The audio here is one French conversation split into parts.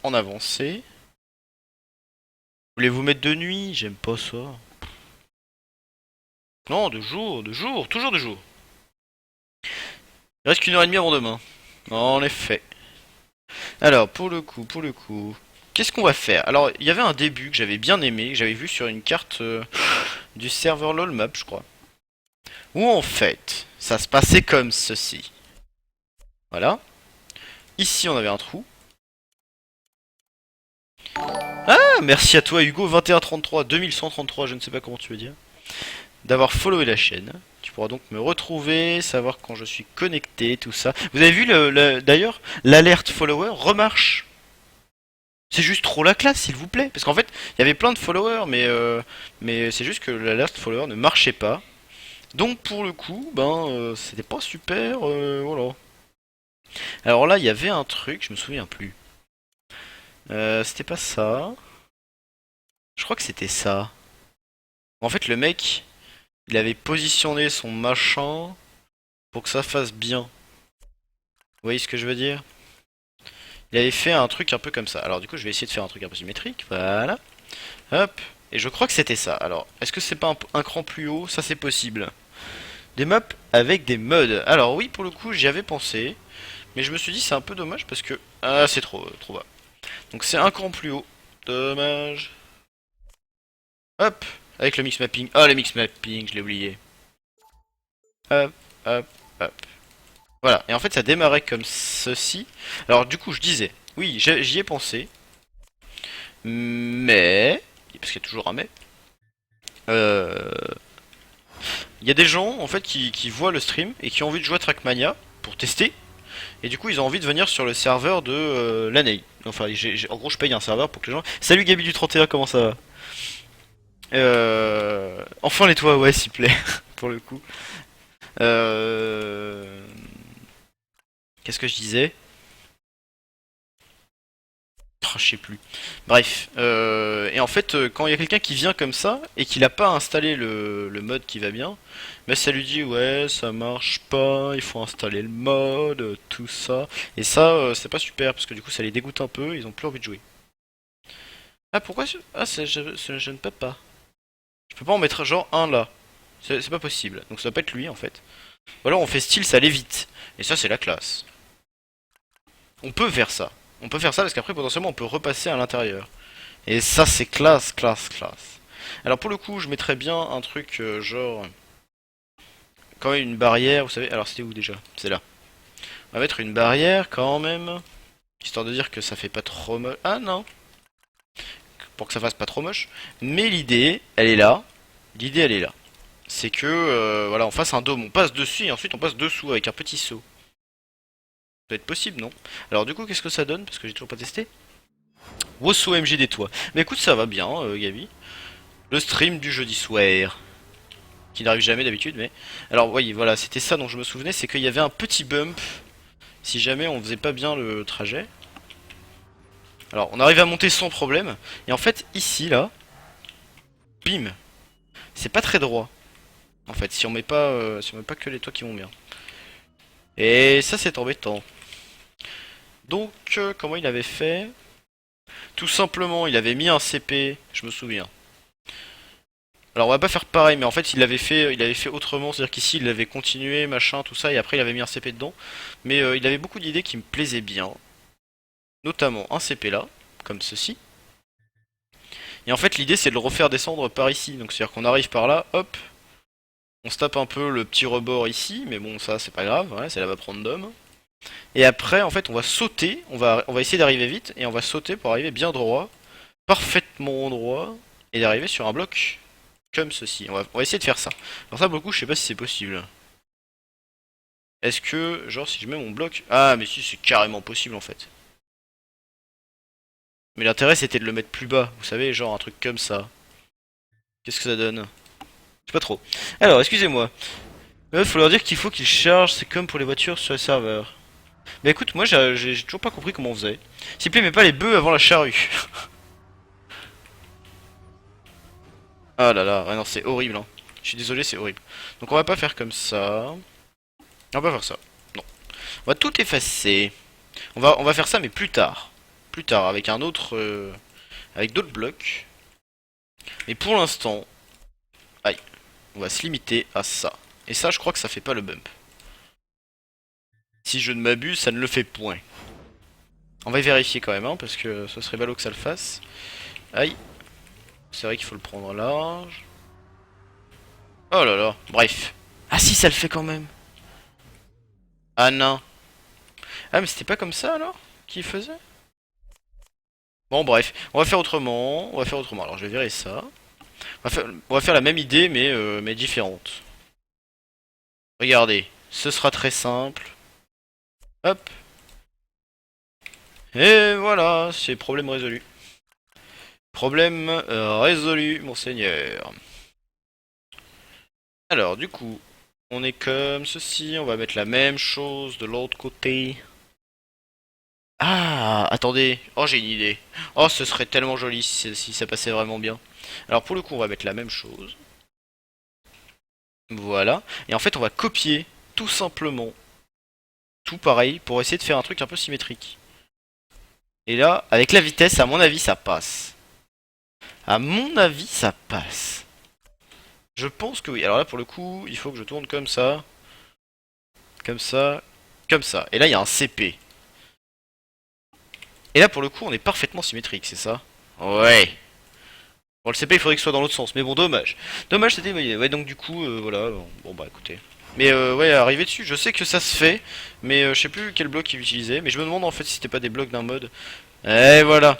en avancée. Voulez-vous mettre de nuit? J'aime pas ça. Non, de jour, toujours de jour. Il reste qu'une heure et demie avant demain. En effet. Alors, pour le coup, qu'est-ce qu'on va faire? Alors, il y avait un début que j'avais bien aimé, que j'avais vu sur une carte du serveur LOL Map, je crois. Où en fait, ça se passait comme ceci. Voilà. Ici, on avait un trou. Ah, merci à toi Hugo 2133 2133, je ne sais pas comment tu veux dire, d'avoir followé la chaîne. Tu pourras donc me retrouver, savoir quand je suis connecté, tout ça. Vous avez vu d'ailleurs l'alerte follower remarche. C'est juste trop la classe, s'il vous plaît. Parce qu'en fait, il y avait plein de followers, mais c'est juste que l'alerte follower ne marchait pas. Donc pour le coup, c'était pas super, voilà. Alors là, il y avait un truc, je me souviens plus. C'était pas ça. Je crois que c'était ça. En fait, le mec, il avait positionné son machin pour que ça fasse bien. Vous voyez ce que je veux dire? Il avait fait un truc un peu comme ça. Alors du coup, je vais essayer de faire un truc un peu symétrique. Voilà. Hop. Et je crois que c'était ça. Alors, est-ce que c'est pas un cran plus haut? Ça, c'est possible. Des maps avec des mods. Alors oui, pour le coup, j'y avais pensé. Mais je me suis dit, c'est un peu dommage parce que... Ah, c'est trop bas. Donc c'est un cran plus haut. Dommage. Hop. Avec le mix mapping. Ah, le mix mapping, je l'ai oublié. Hop, hop, hop. Voilà, et en fait ça démarrait comme ceci. Alors du coup je disais, oui j'y ai pensé, mais, parce qu'il y a toujours un mais, euh, il y a des gens en fait qui voient le stream et qui ont envie de jouer à Trackmania pour tester, et du coup ils ont envie de venir sur le serveur de l'année. Enfin en gros je paye un serveur pour que les gens... Salut Gabi du 31, comment ça va? Enfin les toits, ouais s'il te plaît, pour le coup. Euh... Qu'est-ce que je disais? Oh, je sais plus. Bref. Et en fait, quand il y a quelqu'un qui vient comme ça et qu'il a pas installé le mode qui va bien, mais ça lui dit ouais, ça marche pas, il faut installer le mode, tout ça. Et ça, c'est pas super parce que du coup, ça les dégoûte un peu, ils ont plus envie de jouer. Ah, pourquoi Ah, je ne peux pas. Je peux pas en mettre genre un là. C'est pas possible. Donc ça doit pas être lui en fait. Ou alors on fait style, ça l'évite. Et ça, c'est la classe. On peut faire ça. On peut faire ça parce qu'après, potentiellement, on peut repasser à l'intérieur. Et ça, c'est classe, classe, classe. Alors pour le coup, je mettrais bien un truc genre quand même une barrière, vous savez. Alors c'était où déjà? C'est là. On va mettre une barrière quand même, histoire de dire que ça fait pas trop moche. Ah non, pour que ça fasse pas trop moche. Mais l'idée, elle est là. L'idée, elle est là. C'est que voilà, on fasse un dôme, on passe dessus et ensuite on passe dessous avec un petit saut. Ça peut être possible, non? Alors du coup, qu'est-ce que ça donne? Parce que j'ai toujours pas testé. Wosso MG des toits. Mais écoute, ça va bien, Gabi. Le stream du jeudi soir. Qui n'arrive jamais d'habitude, mais... Alors, voyez, voilà, c'était ça dont je me souvenais, c'est qu'il y avait un petit bump, si jamais on faisait pas bien le trajet. Alors, on arrive à monter sans problème, et en fait, ici, là, bim, c'est pas très droit, en fait, si on met pas que les toits qui vont bien. Et ça, c'est embêtant. Donc, comment il avait fait? Tout simplement, il avait mis un CP, je me souviens. Alors on va pas faire pareil, mais en fait il avait fait autrement, c'est-à-dire qu'ici il avait continué, machin, tout ça, et après il avait mis un CP dedans. Mais il avait beaucoup d'idées qui me plaisaient bien, notamment un CP là, comme ceci. Et en fait l'idée c'est de le refaire descendre par ici, donc c'est-à-dire qu'on arrive par là, hop, on se tape un peu le petit rebord ici, mais bon ça c'est pas grave, ouais, c'est la map random. Et après en fait on va sauter, on va essayer d'arriver vite, et on va sauter pour arriver bien droit, parfaitement droit, et d'arriver sur un bloc comme ceci. On va essayer de faire ça. Alors ça pour le coup je sais pas si c'est possible. Est-ce que, genre, si je mets mon bloc... Ah, mais si, c'est carrément possible, en fait. Mais l'intérêt, c'était de le mettre plus bas. Vous savez, genre, un truc comme ça. Qu'est-ce que ça donne? Je sais pas trop. Alors, excusez-moi. Faut leur dire qu'il faut qu'ils chargent. C'est comme pour les voitures sur les serveurs. Mais écoute, moi, j'ai toujours pas compris comment on faisait. S'il vous plaît, mets pas les bœufs avant la charrue. Ah là là, ouais, non, c'est horrible, hein. Je suis désolé, c'est horrible. Donc, on va pas faire comme ça. On va pas faire ça. Non. On va tout effacer. On va faire ça, mais plus tard. plus tard avec un autre, avec d'autres blocs. Mais pour l'instant, aïe, on va se limiter à ça. Et ça, je crois que ça fait pas le bump. Si je ne m'abuse, ça ne le fait point. On va y vérifier quand même, hein, parce que ce serait ballot que ça le fasse. Aïe. C'est vrai qu'il faut le prendre large. Oh là là, bref. Ah si, ça le fait quand même. Ah non. Ah mais c'était pas comme ça alors qu'il faisait. Bon bref, on va faire autrement. On va faire autrement. Alors je vais virer ça. On va faire la même idée mais différente. Regardez, ce sera très simple. Hop. Et voilà, c'est problème résolu. Problème résolu, monseigneur. Alors, du coup, on est comme ceci. On va mettre la même chose de l'autre côté. Ah, attendez. Oh, j'ai une idée. Oh, ce serait tellement joli si ça passait vraiment bien. Alors, pour le coup, on va mettre la même chose. Voilà. Et en fait, on va copier tout simplement tout pareil pour essayer de faire un truc un peu symétrique. Et là, avec la vitesse, à mon avis, ça passe. À mon avis, ça passe. Je pense que oui. Alors là, pour le coup, il faut que je tourne comme ça. Comme ça. Comme ça. Et là, il y a un CP. Et là, pour le coup, on est parfaitement symétrique, c'est ça? Ouais. Bon, le CP, il faudrait que ce soit dans l'autre sens. Mais bon, dommage. Dommage, c'était une bonne idée. Ouais, donc du coup, voilà. Bon, bah écoutez. Mais ouais, arriver dessus, je sais que ça se fait. Mais je sais plus quel bloc il utilisait. Mais je me demande en fait si c'était pas des blocs d'un mode. Et voilà.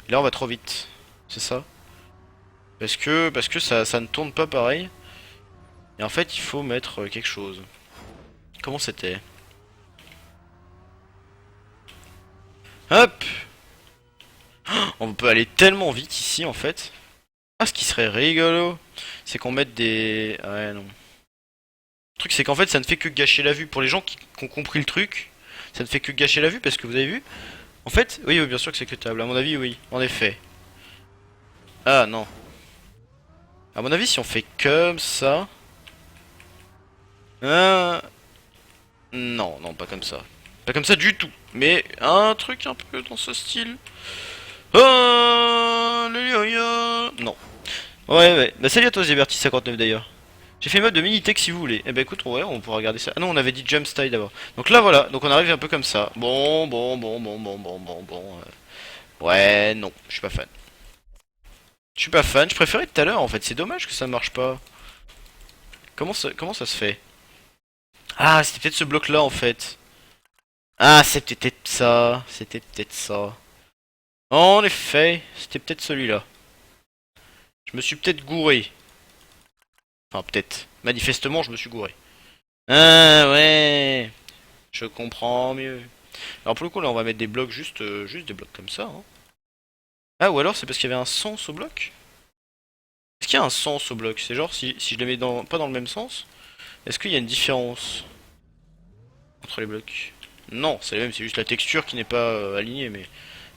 Là, on va trop vite. C'est ça? Parce que ça ne tourne pas pareil. Et en fait, il faut mettre quelque chose. Comment c'était? Hop! On peut aller tellement vite ici en fait. Ah, ce qui serait rigolo, c'est qu'on mette des... Ouais, non. Le truc, c'est qu'en fait, ça ne fait que gâcher la vue. Pour les gens qui ont compris le truc, ça ne fait que gâcher la vue parce que vous avez vu. En fait, oui, oui, bien sûr que c'est que table. À mon avis, oui, en effet. Ah, non. À mon avis, si on fait comme ça... Ah... Non, non, pas comme ça. Pas comme ça du tout. Mais un truc un peu dans ce style. Oh, non. Ouais, ouais. Bah, salut à toi, Zéberti59 d'ailleurs. J'ai fait mode de Minitech si vous voulez. Eh ben écoute, ouais, on pourra regarder ça. Ah non, on avait dit Jump Style d'abord. Donc là, voilà. Donc on arrive un peu comme ça. Bon. Ouais, non, je suis pas fan. Je suis pas fan. Je préférais tout à l'heure en fait. C'est dommage que ça marche pas. Comment ça se fait? Ah, c'était peut-être ce bloc-là en fait. Ah, c'était peut-être ça. C'était peut-être ça. En effet, c'était peut-être celui-là. Je me suis peut-être gouré. Enfin, peut-être. Manifestement, je me suis gouré. Ah ouais, je comprends mieux. Alors pour le coup là on va mettre des blocs juste des blocs comme ça. Hein. Ah ou alors c'est parce qu'il y avait un sens au bloc? Est-ce qu'il y a un sens au bloc? C'est genre si je les mets pas dans le même sens, est-ce qu'il y a une différence entre les blocs? Non, c'est les mêmes, c'est juste la texture qui n'est pas alignée, mais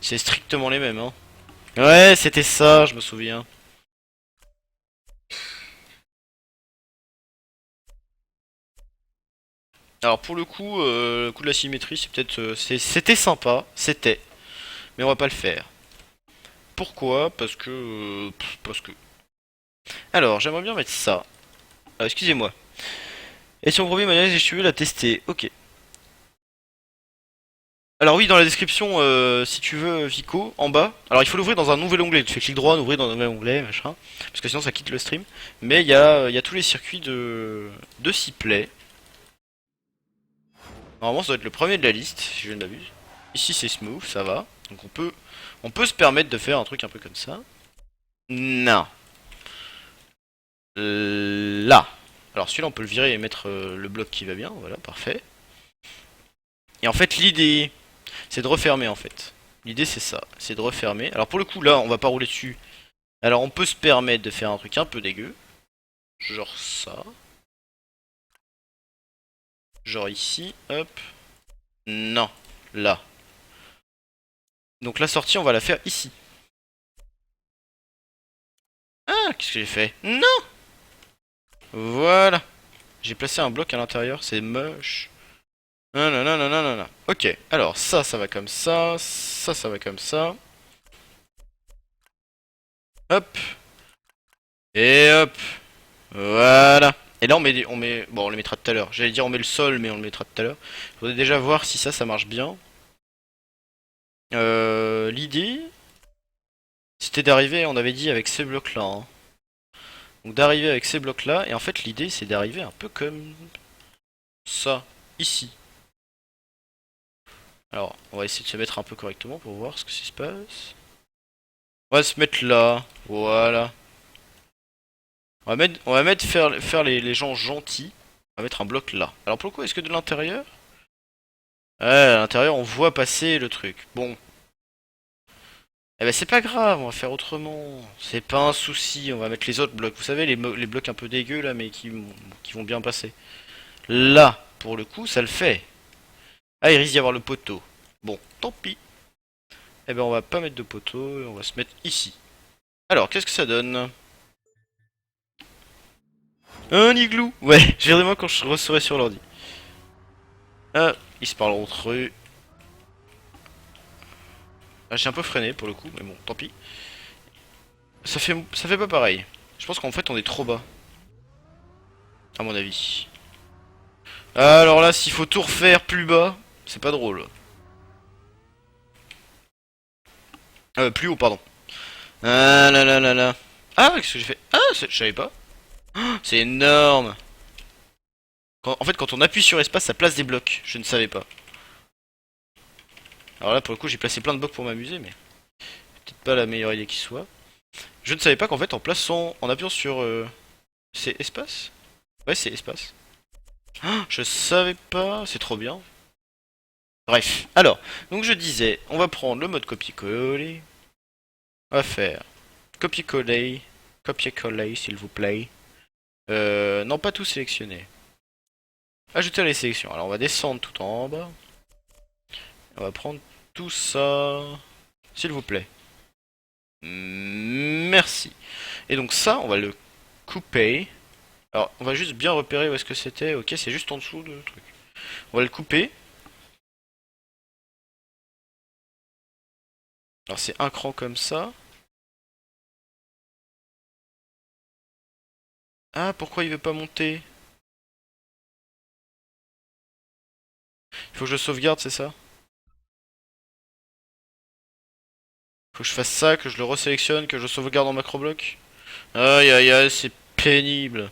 c'est strictement les mêmes. Hein. Ouais, c'était ça, je me souviens. Alors pour le coup de la symétrie, c'est peut-être, c'était sympa, c'était, mais on va pas le faire. Pourquoi? Parce que. Alors, j'aimerais bien mettre ça. Excusez-moi. Et si on revient mayonnaise et je veux la tester. Ok. Alors oui, dans la description, si tu veux, Vico, en bas. Alors il faut l'ouvrir dans un nouvel onglet. Tu fais clic droit, ouvrir dans un nouvel onglet, machin. Parce que sinon ça quitte le stream. Mais il y a tous les circuits de Play. Normalement ça doit être le premier de la liste, si je ne m'abuse. Ici c'est smooth, ça va. Donc on peut se permettre de faire un truc un peu comme ça. Non. Là. Alors celui-là on peut le virer et mettre le bloc qui va bien, voilà, parfait. Et en fait l'idée, c'est de refermer en fait. L'idée c'est ça, c'est de refermer. Alors pour le coup là on va pas rouler dessus. Alors on peut se permettre de faire un truc un peu dégueu. Genre ça. Genre ici, hop. Non, là. Donc la sortie on va la faire ici. Ah, qu'est-ce que j'ai fait? Non. Voilà. J'ai placé un bloc à l'intérieur, c'est moche. Nananana. Ok, alors ça va comme ça va comme ça. Hop, et hop, voilà. Et là bon on les mettra tout à l'heure. J'allais dire on met le sol, mais on le mettra tout à l'heure. Je voudrais déjà voir si ça marche bien. L'idée, c'était d'arriver, on avait dit avec ces blocs-là. Hein. Donc d'arriver avec ces blocs-là, et en fait l'idée c'est d'arriver un peu comme ça, ici. Alors, on va essayer de se mettre un peu correctement pour voir ce que ça se passe. On va se mettre là, voilà. On va mettre faire les gens gentils. On va mettre un bloc là. Alors pour le coup, est-ce que de l'intérieur? Ouais, à l'intérieur, on voit passer le truc. Bon. Eh ben c'est pas grave, on va faire autrement. C'est pas un souci, on va mettre les autres blocs. Vous savez, les blocs un peu dégueux là, mais qui vont bien passer. Là, pour le coup, ça le fait. Ah, il risque d'y avoir le poteau. Bon, tant pis. Eh ben on va pas mettre de poteau, on va se mettre ici. Alors, qu'est-ce que ça donne? Un igloo. Ouais, je verrai moi quand je serai sur l'ordi. Ah, ils se parlent entre eux. Ah, j'ai un peu freiné pour le coup, mais bon, tant pis. Ça fait pas pareil. Je pense qu'en fait on est trop bas, à mon avis. Alors là, s'il faut tout refaire plus bas, c'est pas drôle. Plus haut, pardon. Ah là là là là. Ah, qu'est-ce que j'ai fait? Ah, je savais pas. C'est énorme. En fait, quand on appuie sur espace, ça place des blocs. Je ne savais pas. Alors là, pour le coup, j'ai placé plein de blocs pour m'amuser, mais peut-être pas la meilleure idée qui soit. Je ne savais pas qu'en fait, en appuyant sur... c'est espace? Ouais, c'est espace. Ah, je savais pas, c'est trop bien. Bref, alors, donc je disais, on va prendre le mode copier-coller. On va faire copier-coller, copier-coller s'il vous plaît. Non, pas tout sélectionner. Ajouter à les sélections. Alors on va descendre tout en bas. On va prendre tout ça, s'il vous plaît. Merci. Et donc ça, on va le couper. Alors, on va juste bien repérer où est-ce que c'était. Ok, c'est juste en dessous de truc. On va le couper. Alors c'est un cran comme ça. Ah, pourquoi il veut pas monter? Il faut que je sauvegarde, c'est ça? Faut que je fasse ça, que je le resélectionne, que je sauvegarde en macro-bloc. Aïe aïe aïe, c'est pénible.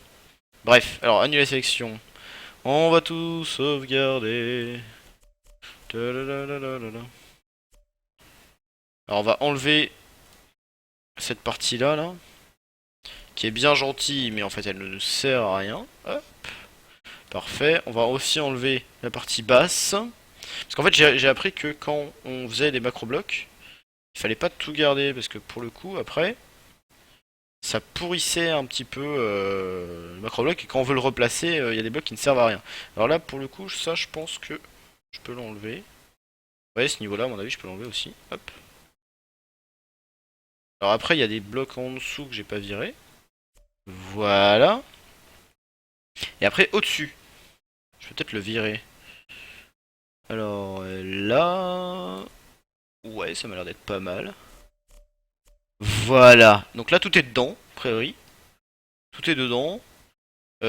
Bref, alors annuler la sélection. On va tout sauvegarder. Tadadadadadada. Alors on va enlever cette partie-là, là, qui est bien gentille, mais en fait elle ne nous sert à rien. Hop, parfait. On va aussi enlever la partie basse. Parce qu'en fait j'ai appris que quand on faisait des macro-blocs, il fallait pas tout garder, parce que pour le coup, après, ça pourrissait un petit peu le macro-bloc, et quand on veut le replacer, il y a des blocs qui ne servent à rien. Alors là, pour le coup, ça je pense que je peux l'enlever. Ouais, ce niveau-là, à mon avis, je peux l'enlever aussi. Hop. Alors après, il y a des blocs en dessous que j'ai pas virés. Voilà. Et après, au-dessus. Je vais peut-être le virer. Alors là... Ouais, ça m'a l'air d'être pas mal. Voilà. Donc là, tout est dedans, a priori. Tout est dedans.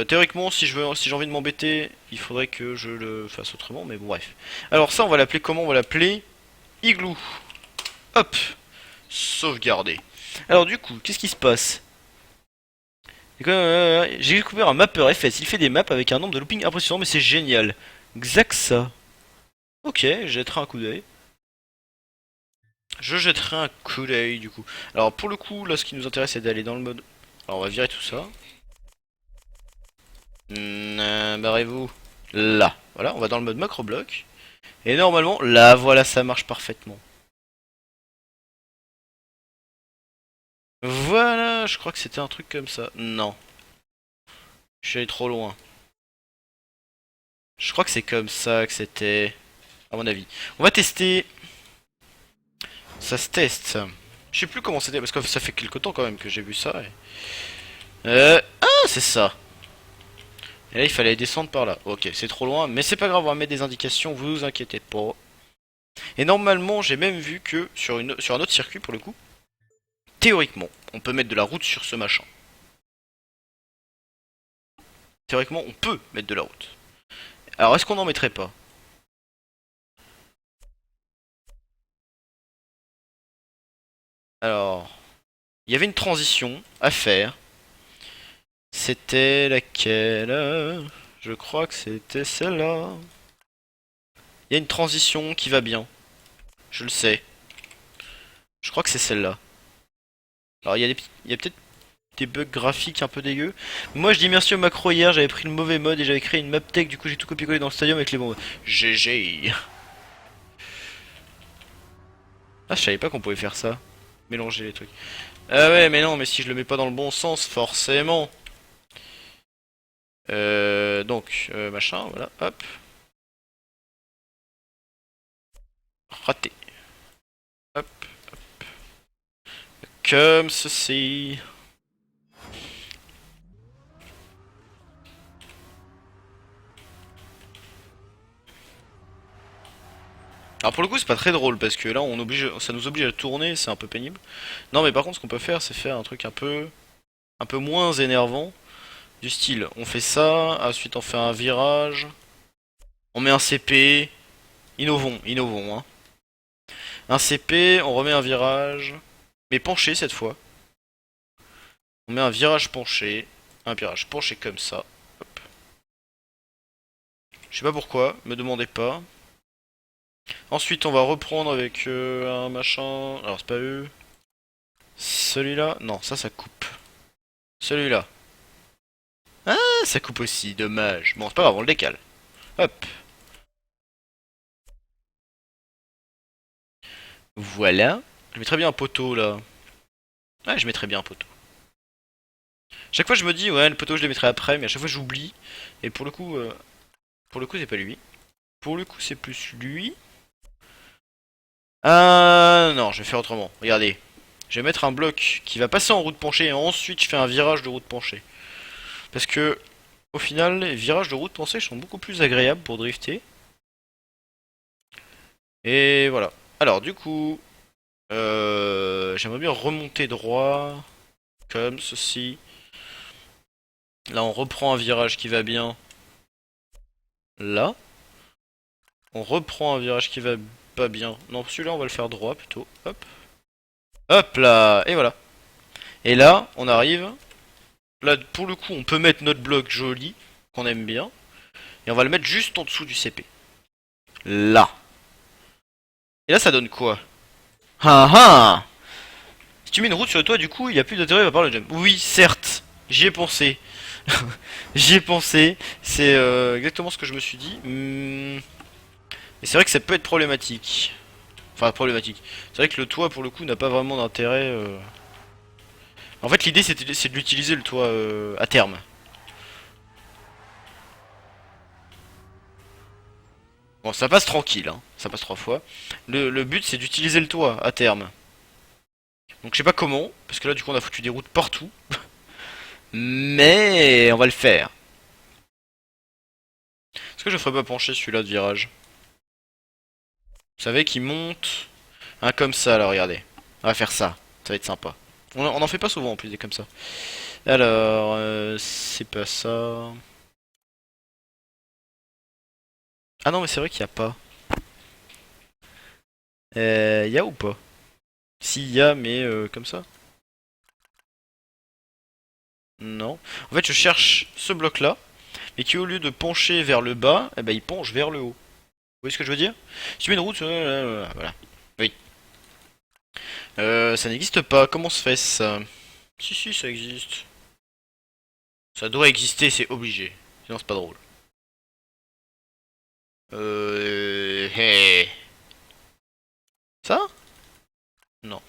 Théoriquement, si j'ai envie de m'embêter, il faudrait que je le fasse autrement, mais bon, bref. Alors ça, on va l'appeler comment? On va l'appeler Igloo. Hop. Sauvegarder. Alors du coup, qu'est-ce qui se passe? J'ai découvert un mapper FS. Il fait des maps avec un nombre de looping impressionnant, mais c'est génial. Xaxa. Ok, je jetterai un coup d'œil. Je jetterai un coup d'œil du coup. Alors pour le coup, là ce qui nous intéresse c'est d'aller dans le mode... Alors on va virer tout ça. Barrez-vous. Là. Voilà, on va dans le mode macro bloc. Et normalement, là voilà, ça marche parfaitement. Voilà, je crois que c'était un truc comme ça. Non. Je suis allé trop loin. Je crois que c'est comme ça que c'était. À mon avis. On va tester. Ça se teste. Je sais plus comment c'était parce que ça fait quelque temps quand même que j'ai vu ça. Ah, c'est ça. Et là, il fallait descendre par là. Ok, c'est trop loin, mais c'est pas grave, on va mettre des indications, vous inquiétez pas. Et normalement, j'ai même vu que sur un autre circuit, pour le coup, théoriquement, on peut mettre de la route sur ce machin. Théoriquement, on peut mettre de la route. Alors, est-ce qu'on n'en mettrait pas? Alors, il y avait une transition à faire. C'était laquelle? Je crois que c'était celle-là. Il y a une transition qui va bien. Je le sais. Je crois que c'est celle-là. Alors, il y a peut-être des bugs graphiques un peu dégueux. Moi, je dis merci au macro hier, j'avais pris le mauvais mode et j'avais créé une map tech, du coup j'ai tout copié-collé dans le stadium avec les bons modes. GG. Ah, je savais pas qu'on pouvait faire ça. Mélanger les trucs. Ah ouais, mais non, mais si je le mets pas dans le bon sens, forcément. Machin, voilà, hop. Raté. Hop. Comme ceci. Alors pour le coup c'est pas très drôle parce que là ça nous oblige à tourner, c'est un peu pénible. Non mais par contre ce qu'on peut faire c'est faire un truc un peu moins énervant. Du style, on fait ça, ensuite on fait un virage, on met un CP, innovons hein. Un CP, on remet un virage, mais penché cette fois. On met un virage penché comme ça. Hop. Je sais pas pourquoi, me demandez pas. Ensuite on va reprendre avec un machin, alors c'est pas eux. Celui-là, non ça coupe. Celui-là. Ah, ça coupe aussi, dommage. Bon, c'est pas grave, on le décale. Hop. Voilà. Je mettrais bien un poteau là. Ah, je mettrais bien un poteau. Chaque fois je me dis, ouais, le poteau je le mettrai après, mais à chaque fois j'oublie. Et pour le coup c'est pas lui. Pour le coup c'est plus lui. Ah non, je vais faire autrement. Regardez. Je vais mettre un bloc qui va passer en route penchée et ensuite je fais un virage de route penchée. Parce que, au final, les virages de route penchée sont beaucoup plus agréables pour drifter. Et voilà. Alors du coup, j'aimerais bien remonter droit, comme ceci. Là, on reprend un virage qui va bien. Là. On reprend un virage qui va pas bien. Non, celui-là, on va le faire droit plutôt. Hop. Hop là. Et voilà. Et là, on arrive. Là, pour le coup, on peut mettre notre bloc joli, qu'on aime bien. Et on va le mettre juste en dessous du CP. Là. Et là, ça donne quoi? Ah ah. Si tu mets une route sur le toit, du coup, il n'y a plus d'intérêt à part le jump. Oui, certes. J'y ai pensé. J'y ai pensé. C'est exactement ce que je me suis dit. Et c'est vrai que ça peut être problématique. Enfin, problématique. C'est vrai que le toit, pour le coup, n'a pas vraiment d'intérêt. En fait, l'idée, c'est de l'utiliser, le toit, à terme. Bon, ça passe tranquille, hein. Ça passe 3 fois. Le but, c'est d'utiliser le toit à terme. Donc, je sais pas comment, parce que là, du coup, on a foutu des routes partout. Mais on va le faire. Est-ce que je ferais pas pencher celui-là de virage? Vous savez qu'il monte un comme ça, là, regardez. On va faire ça. Ça va être sympa. On en fait pas souvent en plus des comme ça. Alors, c'est pas ça. Ah non, mais c'est vrai qu'il y a pas. Y a ou pas? Si, y a, mais comme ça. Non. En fait, je cherche ce bloc-là, mais qui au lieu de pencher vers le bas, eh ben, il penche vers le haut. Vous voyez ce que je veux dire? Si tu mets une route, voilà. Oui. Ça n'existe pas. Comment se fait ça? Si, si, ça existe. Ça doit exister, c'est obligé. Sinon, c'est pas drôle. Hey. Ça? Non.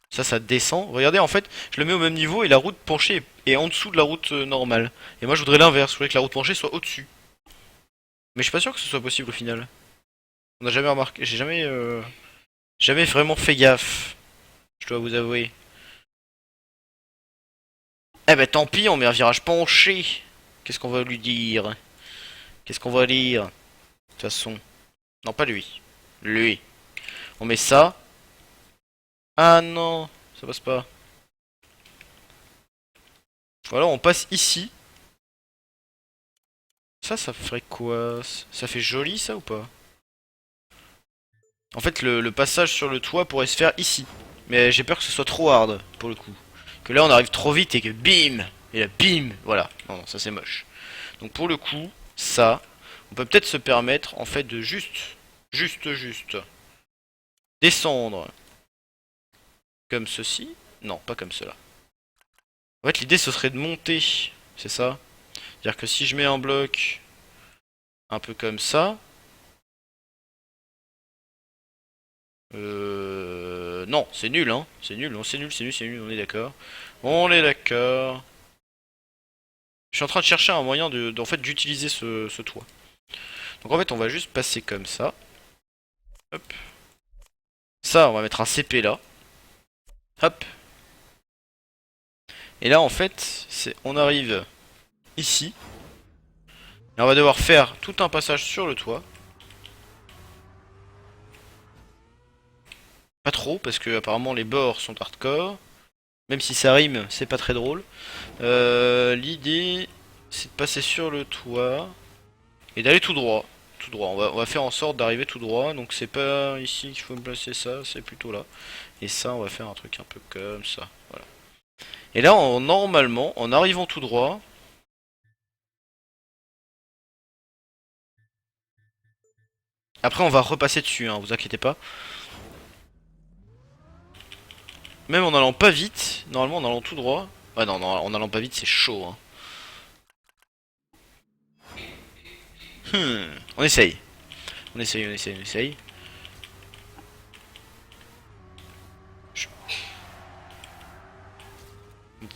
Ça descend. Regardez, en fait, je le mets au même niveau et la route penchée est en dessous de la route normale. Et moi, je voudrais l'inverse. Je voudrais que la route penchée soit au-dessus. Mais je suis pas sûr que ce soit possible au final. On n'a jamais remarqué. J'ai jamais vraiment fait gaffe. Je dois vous avouer. Eh ben tant pis, on met un virage penché. Qu'est-ce qu'on va lui dire? Qu'est-ce qu'on va dire? De toute façon. Non, pas lui. Lui. On met ça. Ah non, ça passe pas. Ou alors on passe ici. Ça ferait quoi? Ça fait joli ça ou pas? En fait, le passage sur le toit pourrait se faire ici. Mais j'ai peur que ce soit trop hard, pour le coup. Que là, on arrive trop vite et que bim! Et là, bim! Voilà. Non, non, ça c'est moche. Donc pour le coup, ça, on peut peut-être se permettre, en fait, de juste, descendre. Comme ceci. Non, pas comme cela. En fait, l'idée, ce serait de monter. C'est ça? C'est-à-dire que si je mets un bloc un peu comme ça, non, c'est nul, hein. C'est nul, non, c'est nul, on est d'accord. On est d'accord. Je suis en train de chercher un moyen en fait, d'utiliser ce toit. Donc en fait, on va juste passer comme ça. Hop. Ça, on va mettre un CP là. Hop. Et là, en fait, on arrive ici. Et on va devoir faire tout un passage sur le toit. Pas trop, parce que apparemment les bords sont hardcore. Même si ça rime, c'est pas très drôle. L'idée, c'est de passer sur le toit et d'aller tout droit. Tout droit. On va faire en sorte d'arriver tout droit. Donc c'est pas ici qu'il faut me placer ça, c'est plutôt là. Et ça, on va faire un truc un peu comme ça. Voilà. Et là, normalement, en arrivant tout droit, après on va repasser dessus, hein, vous inquiétez pas. Même en allant pas vite, normalement en allant tout droit. Ouais, non, non, en allant pas vite, c'est chaud. Hein. On essaye. On essaye.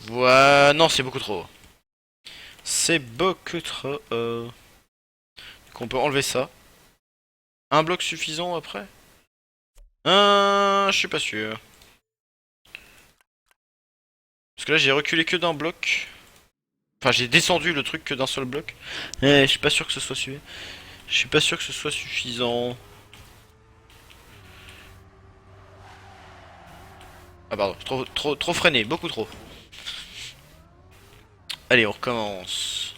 Voilà, non, c'est beaucoup trop. C'est beaucoup trop. Donc on peut enlever ça. Un bloc suffisant après? Je suis pas sûr. Parce que là j'ai reculé que d'un bloc. Enfin j'ai descendu le truc que d'un seul bloc. Je suis pas sûr que ce soit suffisant. Je suis pas sûr que ce soit suffisant. Ah pardon, trop freiné, beaucoup trop. Allez, on recommence.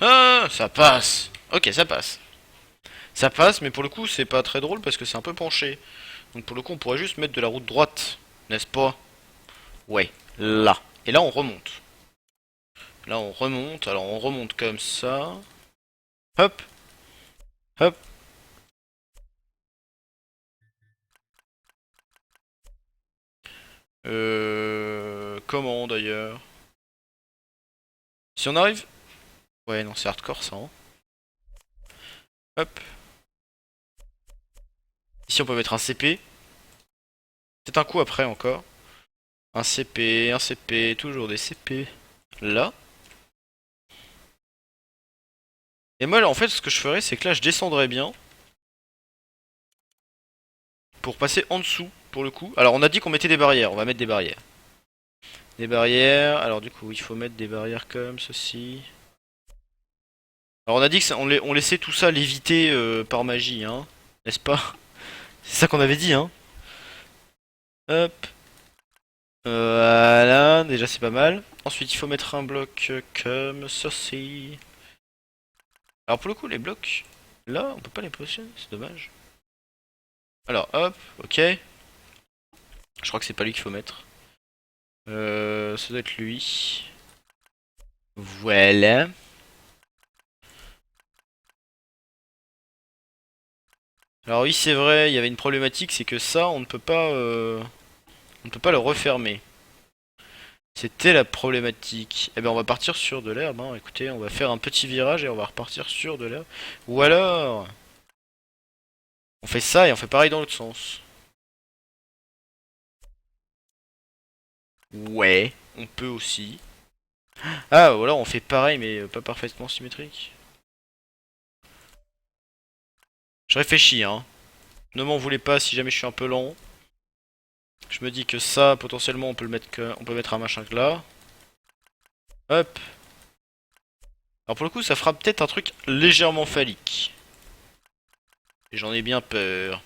Ah, ça passe. Ok, ça passe. Ça passe, mais pour le coup, c'est pas très drôle parce que c'est un peu penché. Donc pour le coup, on pourrait juste mettre de la route droite, n'est-ce pas? Ouais, là. Et là, on remonte. Là, on remonte. Alors, on remonte comme ça. Hop, hop. Comment d'ailleurs? Si on arrive... Ouais, non, c'est hardcore ça. Hein. Hop. Ici, on peut mettre un CP. C'est un coup après encore. Un CP, toujours des CP. Là. Et moi, là, en fait, ce que je ferais, c'est que là, je descendrais bien. Pour passer en dessous, pour le coup. Alors, on a dit qu'on mettait des barrières. On va mettre des barrières. Des barrières. Alors, du coup, il faut mettre des barrières comme ceci. Alors, on a dit que on laissait tout ça léviter par magie, hein. N'est-ce pas? C'est ça qu'on avait dit, hein. Hop. Voilà, déjà c'est pas mal. Ensuite, il faut mettre un bloc comme ceci. Alors pour le coup, les blocs, là, on peut pas les poser, c'est dommage. Alors, hop, ok. Je crois que c'est pas lui qu'il faut mettre. Ça doit être lui. Voilà. Alors oui, c'est vrai, il y avait une problématique, c'est que ça, on ne peut pas le refermer. C'était la problématique. Eh ben, on va partir sur de l'herbe. Hein. Écoutez, on va faire un petit virage et on va repartir sur de l'herbe. Ou alors, on fait ça et on fait pareil dans l'autre sens. Ouais, on peut aussi. Ah, ou alors on fait pareil mais pas parfaitement symétrique. Je réfléchis, hein. Ne m'en voulez pas si jamais je suis un peu lent. Je me dis que ça, potentiellement, on peut mettre un machin que là. Hop. Alors pour le coup, ça fera peut-être un truc légèrement phallique. Et j'en ai bien peur.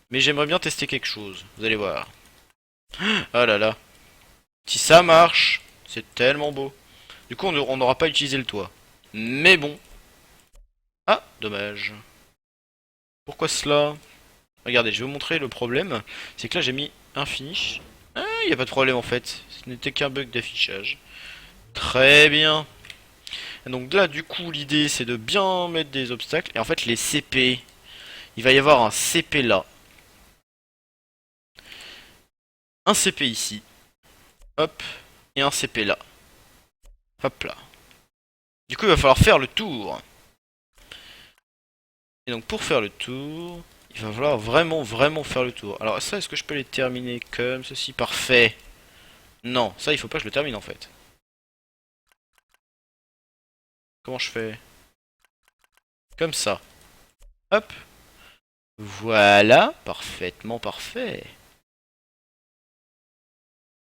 Mais j'aimerais bien tester quelque chose. Vous allez voir. Ah là là. Si ça marche, c'est tellement beau. Du coup, on n'aura pas utilisé le toit. Mais bon. Ah, dommage. Pourquoi cela? Regardez, je vais vous montrer le problème. C'est que là, j'ai mis un finish. Ah, il n'y a pas de problème en fait. Ce n'était qu'un bug d'affichage. Très bien. Donc là, du coup, l'idée, c'est de bien mettre des obstacles. Et en fait, les CP, il va y avoir un CP là. Un CP ici. Hop. Et un CP là. Hop là. Du coup, il va falloir faire le tour. Et donc, pour faire le tour, il va falloir vraiment faire le tour. Alors, ça, est-ce que je peux les terminer comme ceci? Parfait. Non, ça, il faut pas que je le termine en fait. Comment je fais? Comme ça. Hop. Voilà. Parfaitement parfait.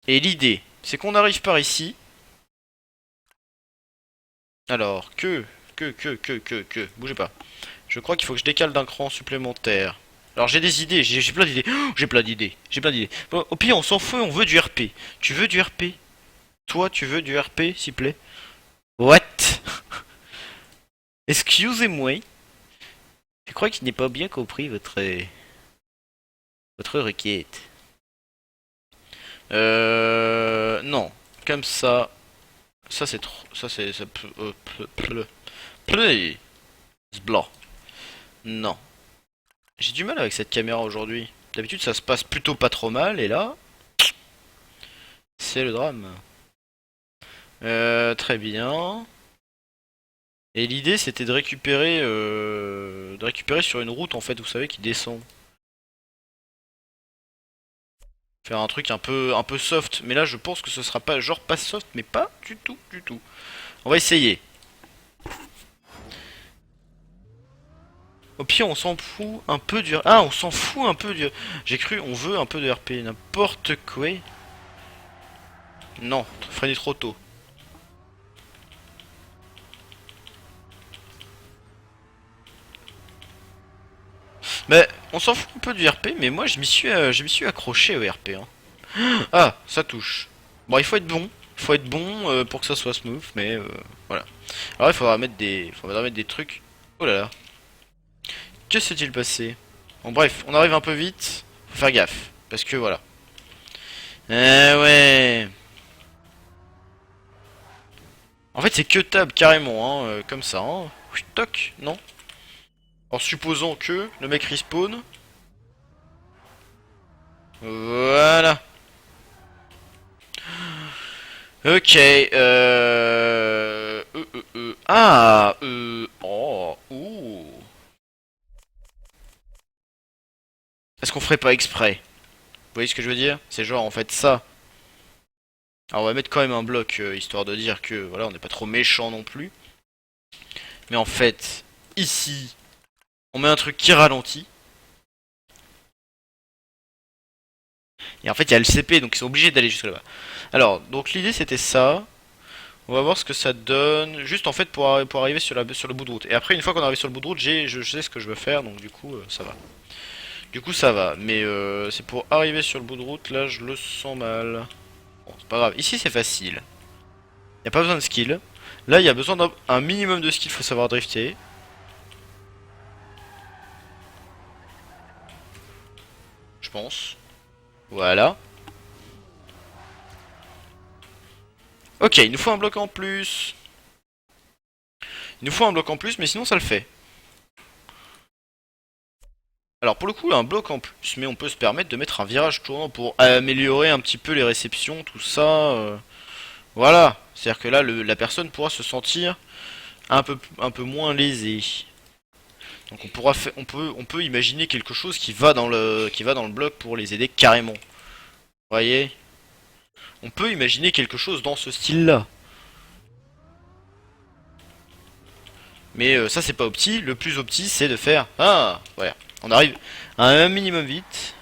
Et l'idée, c'est qu'on arrive par ici. Alors, bougez pas. Je crois qu'il faut que je décale d'un cran supplémentaire. Alors j'ai des idées, j'ai plein d'idées. Oh, j'ai plein d'idées, j'ai plein d'idées. Bon, au pire, on s'en fout, on veut du RP. Tu veux du RP? Toi, tu veux du RP, s'il te plaît? What? Excusez-moi. Je crois qu'il n'est pas bien compris votre requête. Non. Comme ça. Ça c'est trop. Ça c'est. Ça peut. Please. Blanc. Non. J'ai du mal avec cette caméra aujourd'hui. D'habitude ça se passe plutôt pas trop mal et là. C'est le drame. Très bien. Et l'idée c'était de récupérer sur une route en fait, vous savez, qui descend. Faire un truc un peu soft. Mais là je pense que ce sera pas genre pas soft, mais pas du tout, du tout. On va essayer. Au pire, on s'en fout un peu du... Ah, on s'en fout un peu du... J'ai cru, on veut un peu de RP. N'importe quoi. Non, freiner trop tôt. Mais on s'en fout un peu du RP, mais moi je m'y suis accroché au RP. Hein. Ah, ça touche. Bon, il faut être bon. Il faut être bon pour que ça soit smooth, mais voilà. Alors il faudra mettre des trucs. Oh là là. Que s'est-il passé? Bon bref, on arrive un peu vite. Faut faire gaffe. Parce que voilà. Ouais. En fait c'est que tab carrément, hein, comme ça. Hein. Toc, non? En supposant que le mec respawn. Voilà. Ok. Ah. Oh. Ouh. Est-ce qu'on ferait pas exprès? Vous voyez ce que je veux dire? C'est genre en fait ça. Alors on va mettre quand même un bloc histoire de dire que voilà, on n'est pas trop méchant non plus. Mais en fait, ici, on met un truc qui ralentit. Et en fait, il y a le CP, donc ils sont obligés d'aller jusque là-bas. Alors, donc l'idée c'était ça. On va voir ce que ça donne. Juste en fait pour arriver sur le bout de route. Et après, une fois qu'on arrive sur le bout de route, je sais ce que je veux faire, donc du coup, ça va. Du coup, ça va. Mais c'est pour arriver sur le bout de route, là, je le sens mal. Bon, c'est pas grave. Ici, c'est facile. Il n'y a pas besoin de skill. Là, il y a besoin d'un minimum de skill, faut savoir drifter. Je pense. Voilà. Ok, il nous faut un bloc en plus. Il nous faut un bloc en plus, mais sinon ça le fait. Alors pour le coup, un bloc en plus, mais on peut se permettre de mettre un virage tournant pour améliorer un petit peu les réceptions, tout ça. Voilà. C'est-à-dire que là, la personne pourra se sentir un peu moins lésée. Donc on peut imaginer quelque chose qui va dans le bloc pour les aider carrément. Vous voyez? On peut imaginer quelque chose dans ce style-là. Mais ça c'est pas opti, le plus opti c'est de faire... Ah, voilà. On arrive à un minimum vite.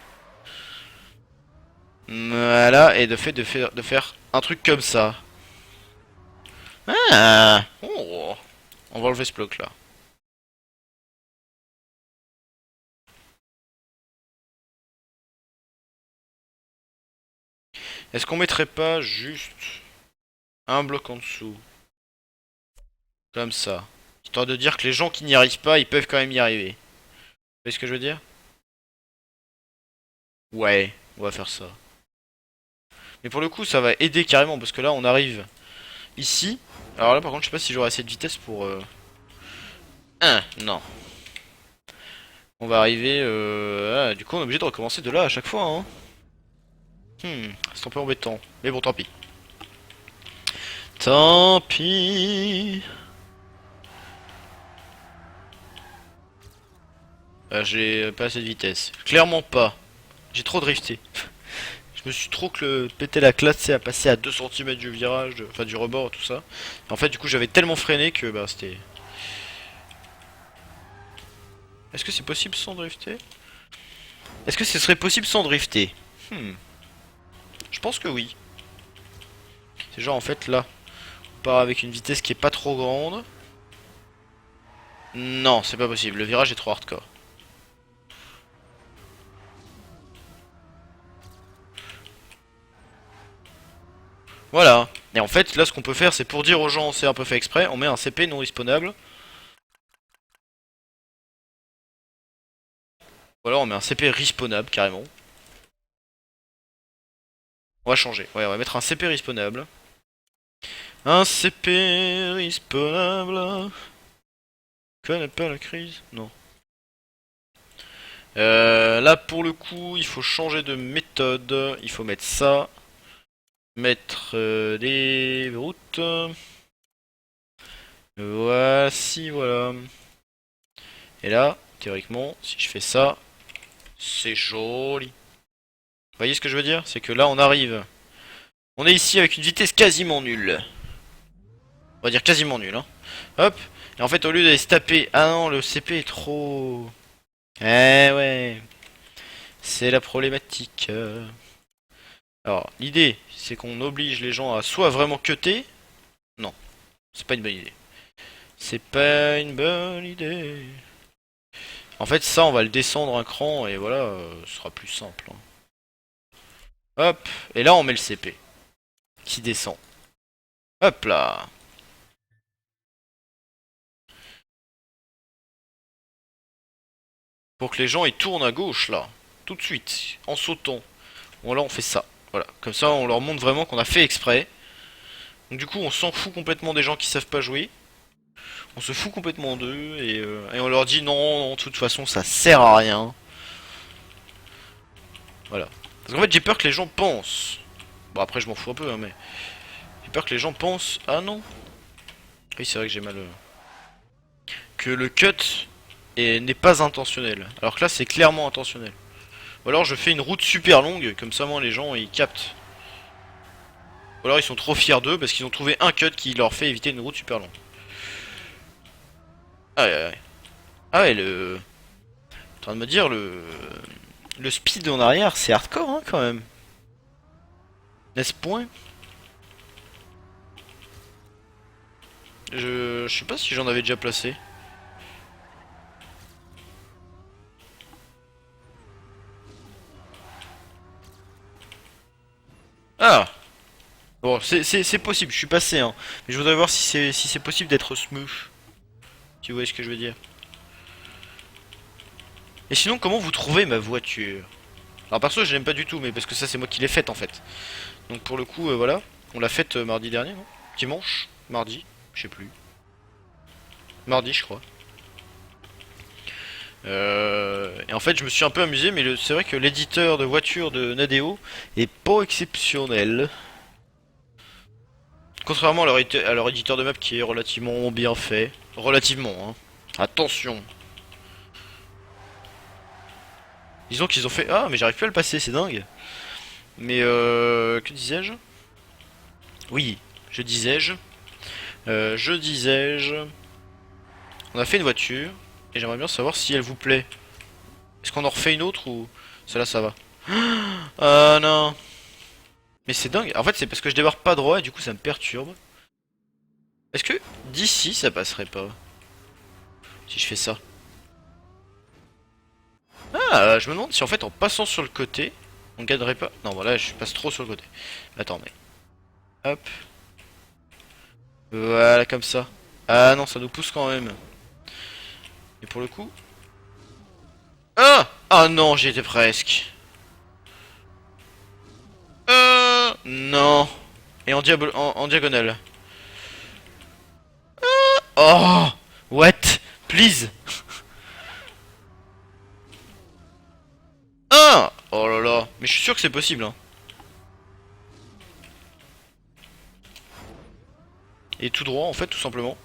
Voilà, et de faire un truc comme ça. Ah oh. On va enlever ce bloc là. Est-ce qu'on mettrait pas juste un bloc en dessous? Comme ça. Histoire de dire que les gens qui n'y arrivent pas, ils peuvent quand même y arriver. Vous voyez ce que je veux dire? Ouais, on va faire ça. Mais pour le coup, ça va aider carrément, parce que là, on arrive ici. Alors là, par contre, je sais pas si j'aurai assez de vitesse pour... non. On va arriver... du coup, on est obligé de recommencer de là à chaque fois, hein. C'est un peu embêtant. Mais bon, tant pis. Tant pis. J'ai pas assez de vitesse. Clairement pas. J'ai trop drifté. Je me suis trop pété la classe, c'est à passer à 2 cm du virage, enfin du rebord, tout ça. En fait, du coup, j'avais tellement freiné que bah c'était. Est-ce que c'est possible sans drifter? Est-ce que ce serait possible sans drifter? Je pense que oui. C'est genre en fait là, on part avec une vitesse qui est pas trop grande. Non, c'est pas possible. Le virage est trop hardcore. Voilà. Et en fait, là, ce qu'on peut faire, c'est pour dire aux gens, c'est un peu fait exprès, on met un CP non respawnable. Ou alors on met un CP respawnable carrément. On va changer. Ouais, on va mettre un CP respawnable. Un CP respawnable. Connais pas la crise? Non. Là, pour le coup, il faut changer de méthode. Il faut mettre ça. Mettre des routes. Voici, voilà. Et là, théoriquement, si je fais ça, c'est joli. Vous voyez ce que je veux dire? C'est que là, on arrive. On est ici avec une vitesse quasiment nulle. On va dire quasiment nulle, hein. Hop. Et en fait, au lieu d'aller se taper... Ah non, le CP est trop... Eh ouais. C'est la problématique. Alors, l'idée, c'est qu'on oblige les gens à soit vraiment cutter... Non, c'est pas une bonne idée. C'est pas une bonne idée. En fait, ça, on va le descendre un cran et voilà, ce sera plus simple, hein. Hop, et là, on met le CP qui descend. Hop là. Pour que les gens ils tournent à gauche là, tout de suite, en sautant. Bon là on fait ça. Voilà, comme ça on leur montre vraiment qu'on a fait exprès. Donc du coup on s'en fout complètement des gens qui savent pas jouer. On se fout complètement d'eux et on leur dit non, non, de toute façon ça sert à rien. Voilà. Parce qu'en fait j'ai peur que les gens pensent. Bon après je m'en fous un peu hein, mais j'ai peur que les gens pensent. Ah non. Oui c'est vrai que j'ai mal. Que le cut n'est pas intentionnel. Alors que là c'est clairement intentionnel. Ou alors je fais une route super longue, comme ça moi les gens ils captent. Ou alors ils sont trop fiers d'eux parce qu'ils ont trouvé un cut qui leur fait éviter une route super longue. Ah ouais, ouais. Ah ouais, le... en train de me dire, le speed en arrière, c'est hardcore, hein, quand même. N'est-ce point? Je sais pas si j'en avais déjà placé. Ah! Bon, c'est possible, je suis passé, hein. Mais je voudrais voir si c'est possible d'être smooth. Tu vois ce que je veux dire? Et sinon, comment vous trouvez ma voiture? Alors perso, je l'aime pas du tout, mais parce que ça, c'est moi qui l'ai faite, en fait. Donc pour le coup, voilà. On l'a faite mardi dernier, non? Dimanche? Mardi? Je sais plus. Mardi, je crois. Et en fait, je me suis un peu amusé, mais c'est vrai que l'éditeur de voiture de Nadeo est pas exceptionnel. Contrairement à leur éditeur de map qui est relativement bien fait. Relativement, hein. Attention. Disons qu'ils ont fait... Ah, mais j'arrive plus à le passer, c'est dingue. Mais que disais-je? Oui, je disais-je... On a fait une voiture, et j'aimerais bien savoir si elle vous plaît. Est-ce qu'on en refait une autre ou... Celle-là, ça va. Ah non. Mais c'est dingue. En fait, c'est parce que je débarque pas droit et du coup, ça me perturbe. Est-ce que d'ici, ça passerait pas? Si je fais ça. Ah, je me demande si en fait, en passant sur le côté, on gagnerait pas. Non, voilà, je passe trop sur le côté. Attendez. Hop. Voilà, comme ça. Ah non, ça nous pousse quand même. Et pour le coup... Ah! Ah non, j'y étais presque. Non. Et en diagonale. Oh! What? Please! Ah! Oh là là. Mais je suis sûr que c'est possible, hein. Et tout droit, en fait, tout simplement.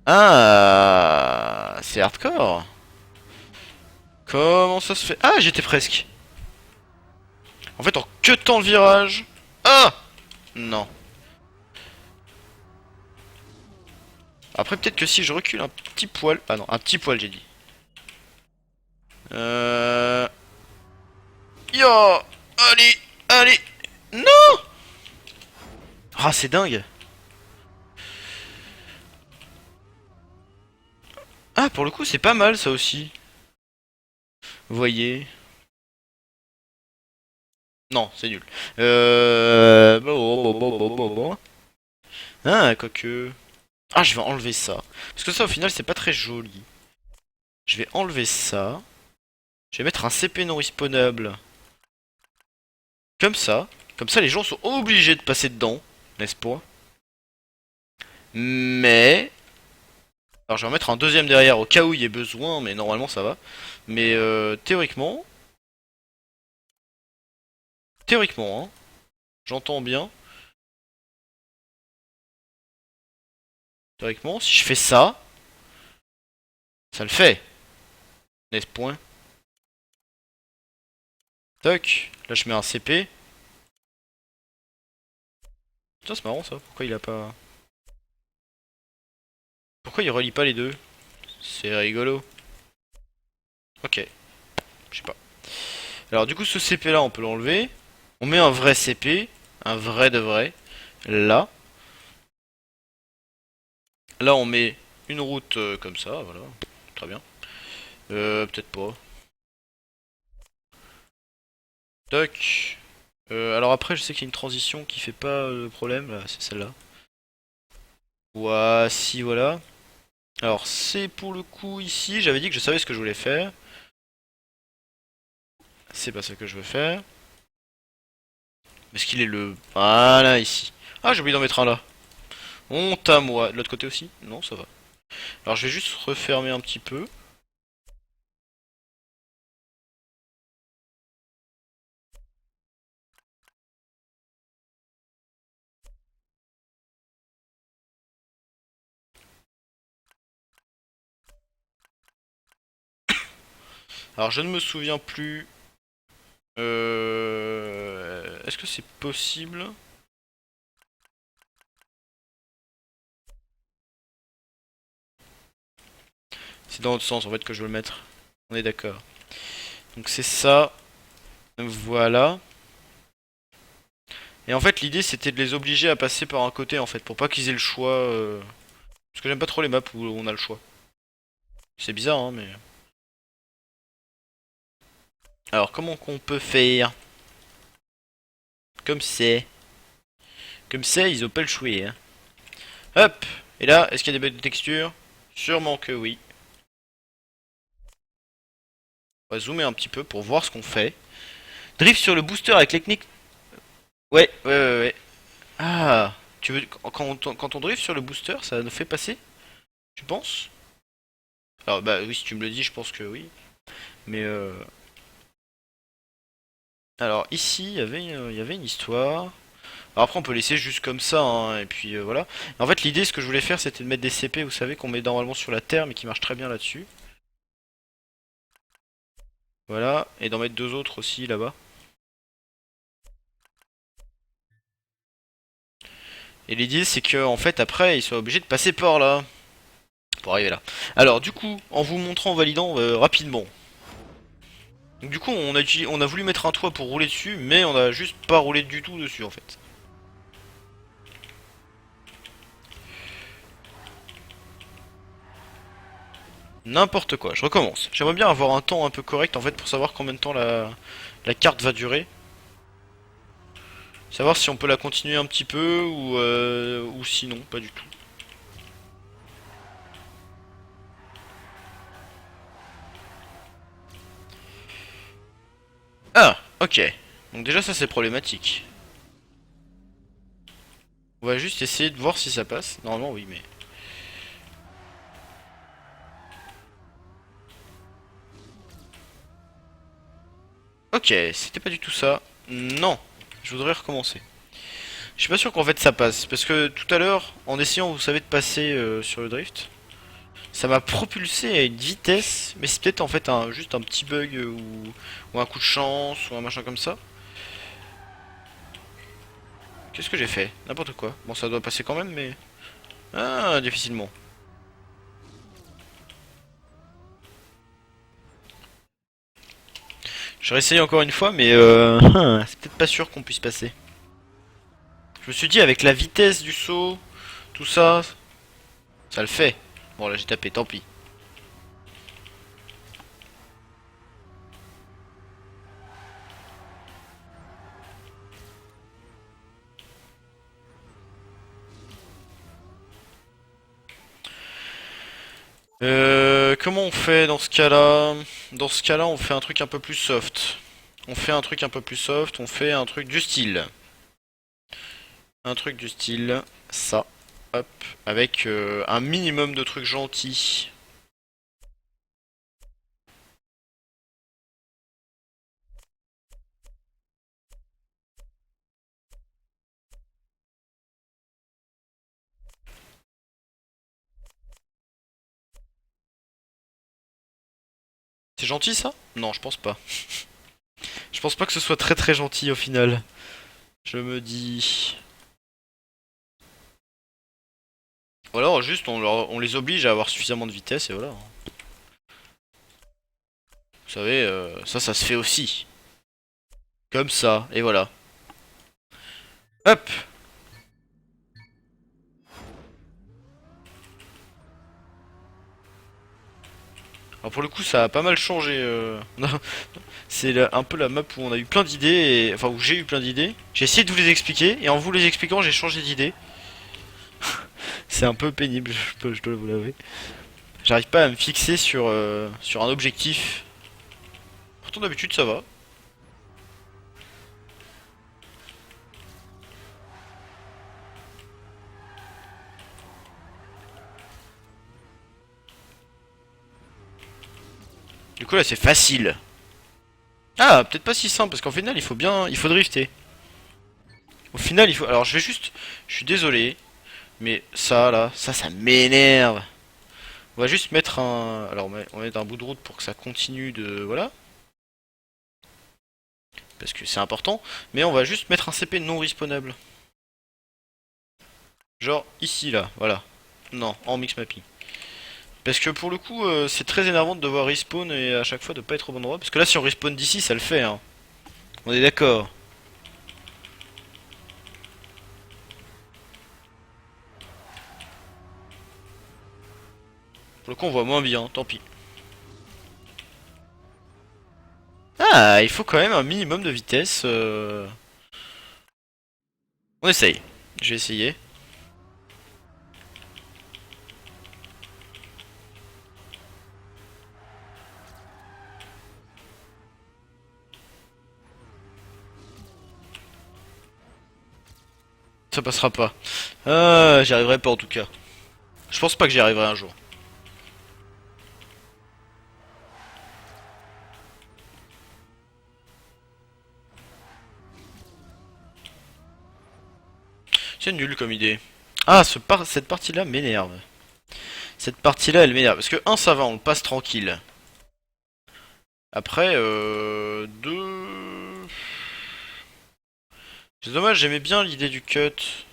Ah! C'est hardcore. Comment ça se fait? Ah, j'étais presque. En fait, en queutant le virage. Ah! Non. Après, peut-être que si je recule un petit poil... Ah non, un petit poil, j'ai dit. Euh... Yo! Allez! Allez! Non! Ah, c'est dingue! Ah, pour le coup, c'est pas mal, ça aussi. Vous voyez? Non, c'est nul. Ah, quoique... Ah, je vais enlever ça. Parce que ça, au final, c'est pas très joli. Je vais enlever ça. Je vais mettre un CP non respawnable. Comme ça. Comme ça, les gens sont obligés de passer dedans. N'est-ce pas? Mais... Alors, je vais en mettre un deuxième derrière au cas où il y ait besoin, mais normalement, ça va. Mais théoriquement... Théoriquement, hein. J'entends bien. Théoriquement, si je fais ça... Ça le fait. N'est-ce point? Toc. Là, je mets un CP. Putain, c'est marrant ça. Pourquoi il a pas... Pourquoi il relie pas les deux? C'est rigolo. Ok. Je sais pas. Alors du coup ce CP là on peut l'enlever. On met un vrai CP. Un vrai de vrai. Là. Là on met une route comme ça. Voilà. Très bien. Peut-être pas. Toc. Alors après je sais qu'il y a une transition qui fait pas de problème. Là, c'est celle-là. Voici voilà. Alors c'est pour le coup ici. J'avais dit que je savais ce que je voulais faire. C'est pas ça que je veux faire. Est-ce qu'il est le... Voilà, ici. Ah, j'ai oublié d'en mettre un là. Honte à moi. De l'autre côté aussi? Non, ça va. Alors, je vais juste refermer un petit peu. Alors, je ne me souviens plus. Est-ce que c'est possible? C'est dans l'autre sens, en fait, que je veux le mettre. On est d'accord. Donc, c'est ça. Voilà. Et en fait, l'idée, c'était de les obliger à passer par un côté, en fait, pour pas qu'ils aient le choix. Parce que j'aime pas trop les maps où on a le choix. C'est bizarre, hein, mais... Alors, comment qu'on peut faire? Comme c'est. Comme ça, ils ont pas le choix, hein. Hop! Et là, est-ce qu'il y a des bugs de texture? Sûrement que oui. On va zoomer un petit peu pour voir ce qu'on fait. Drift sur le booster avec technique. Ouais, ouais, ouais, ouais. Ah! Tu veux... quand on drift sur le booster, ça nous fait passer? Tu penses? Alors, bah oui, si tu me le dis, je pense que oui. Mais alors, ici, il y avait une histoire. Alors après, on peut laisser juste comme ça, hein, et puis voilà. En fait, l'idée, ce que je voulais faire, c'était de mettre des CP, vous savez, qu'on met normalement sur la terre, mais qui marchent très bien là-dessus. Voilà, et d'en mettre deux autres aussi là-bas. Et l'idée, c'est que en fait, après, ils soient obligés de passer par là. Pour arriver là. Alors, du coup, en vous montrant, en validant rapidement. Donc du coup, on a voulu mettre un toit pour rouler dessus, mais on a juste pas roulé du tout dessus en fait. N'importe quoi, je recommence. J'aimerais bien avoir un temps un peu correct en fait pour savoir combien de temps la carte va durer. Savoir si on peut la continuer un petit peu ou sinon, pas du tout. Ah, ok. Donc déjà ça c'est problématique. On va juste essayer de voir si ça passe. Normalement oui mais... Ok, c'était pas du tout ça. Non, je voudrais recommencer. Je suis pas sûr qu'en fait ça passe. Parce que tout à l'heure, en essayant, vous savez, de passer sur le drift, ça m'a propulsé à une vitesse. Mais c'est peut-être en fait juste un petit bug ou un coup de chance ou un machin comme ça. Qu'est-ce que j'ai fait? N'importe quoi. Bon, ça doit passer quand même, mais... Ah, difficilement. Je vais réessayer encore une fois, mais c'est peut-être pas sûr qu'on puisse passer. Je me suis dit, avec la vitesse du saut, tout ça, ça le fait. Bon, là j'ai tapé, tant pis. Comment on fait dans ce cas-là? Dans ce cas-là, on fait un truc un peu plus soft. On fait un truc un peu plus soft, on fait un truc du style. Un truc du style, ça. Hop, avec un minimum de trucs gentils. C'est gentil ça? Non, je pense pas. Je pense pas que ce soit très très gentil au final. Je me dis... Ou alors juste on les oblige à avoir suffisamment de vitesse et voilà. Vous savez, ça se fait aussi. Comme ça, et voilà. Hop! Alors pour le coup ça a pas mal changé. C'est un peu la map où on a eu plein d'idées, enfin où j'ai eu plein d'idées. J'ai essayé de vous les expliquer, et en vous les expliquant j'ai changé d'idée. C'est un peu pénible, je dois vous l'avouer. J'arrive pas à me fixer sur un objectif. Pourtant d'habitude ça va. Du coup là c'est facile. Ah, peut-être pas si simple, parce qu'en final il faut drifter. Au final il faut... Alors je vais juste... Je suis désolé, mais ça là, ça m'énerve. On va juste mettre un... Alors on va mettre un bout de route pour que ça continue de... Voilà. Parce que c'est important. Mais on va juste mettre un CP non respawnable. Genre ici là, voilà. Non, en mix mapping. Parce que pour le coup, c'est très énervant de devoir respawn et à chaque fois de pas être au bon endroit. Parce que là, si on respawn d'ici, ça le fait, hein. On est d'accord. Pour le coup, on voit moins bien, tant pis. Ah, il faut quand même un minimum de vitesse. On essaye. Je vais essayer. Ça passera pas. Ah, j'y arriverai pas en tout cas. Je pense pas que j'y arriverai un jour. C'est nul comme idée. Ah, cette partie-là m'énerve. Cette partie-là, elle m'énerve. Parce que, un, ça va, on le passe tranquille. Après, deux... C'est dommage, j'aimais bien l'idée du cut.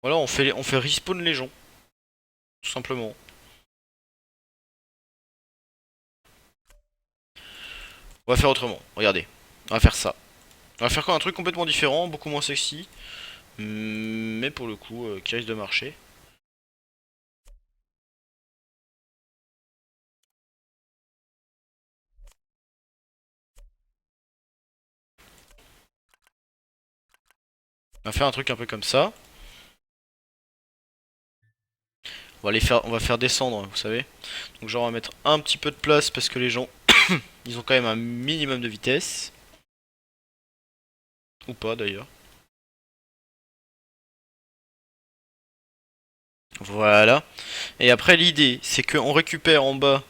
Voilà, on fait respawn les gens. tout simplement. On va faire autrement, regardez. On va faire ça. On va faire quoi? Un truc complètement différent, beaucoup moins sexy. Mais pour le coup, qui risque de marcher. On va faire un truc un peu comme ça. On va faire descendre, vous savez. Donc genre on va mettre un petit peu de place parce que les gens, ils ont quand même un minimum de vitesse. Ou pas d'ailleurs. Voilà. Et après l'idée, c'est qu'on récupère en bas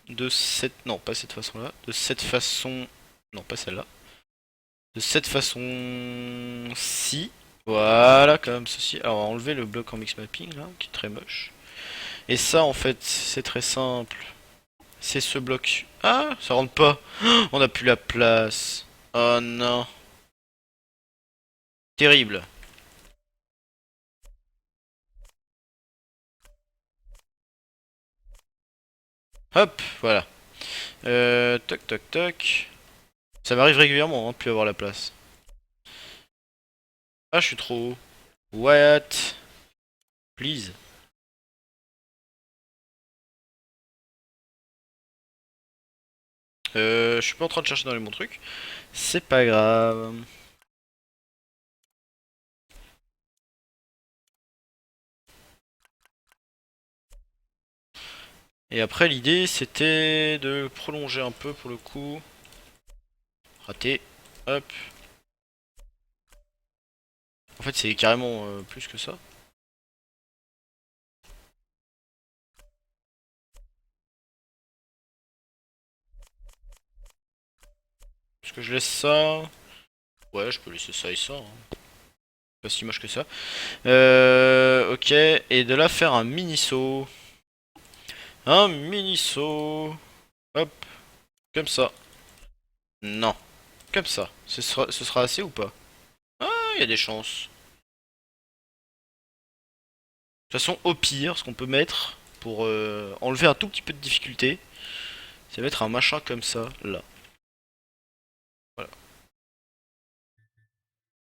de cette... Non, pas cette façon-là. De cette façon... Non, pas celle-là. De cette façon-ci. Voilà, comme ceci. Alors on va enlever le bloc en mix mapping là, qui est très moche. Et ça en fait, c'est très simple. C'est ce bloc. Ah, ça rentre pas. On a plus la place. Oh non. Terrible. Hop, voilà. Toc toc toc. Ça m'arrive régulièrement hein, de plus avoir la place. Ah, je suis trop haut. What? Please. Je suis pas en train de chercher dans les bons trucs. C'est pas grave. Et après, l'idée c'était de prolonger un peu pour le coup. Raté. Hop. En fait, c'est carrément plus que ça. Est-ce que je laisse ça? Ouais, je peux laisser ça et ça, hein. Pas si moche que ça. Ok. Et de là, faire un mini-saut. Un mini-saut. Hop. Comme ça. Non. Comme ça. Ce sera assez ou pas? Ah, il y a des chances. De toute façon, au pire, ce qu'on peut mettre pour enlever un tout petit peu de difficulté, c'est mettre un machin comme ça, là. Voilà.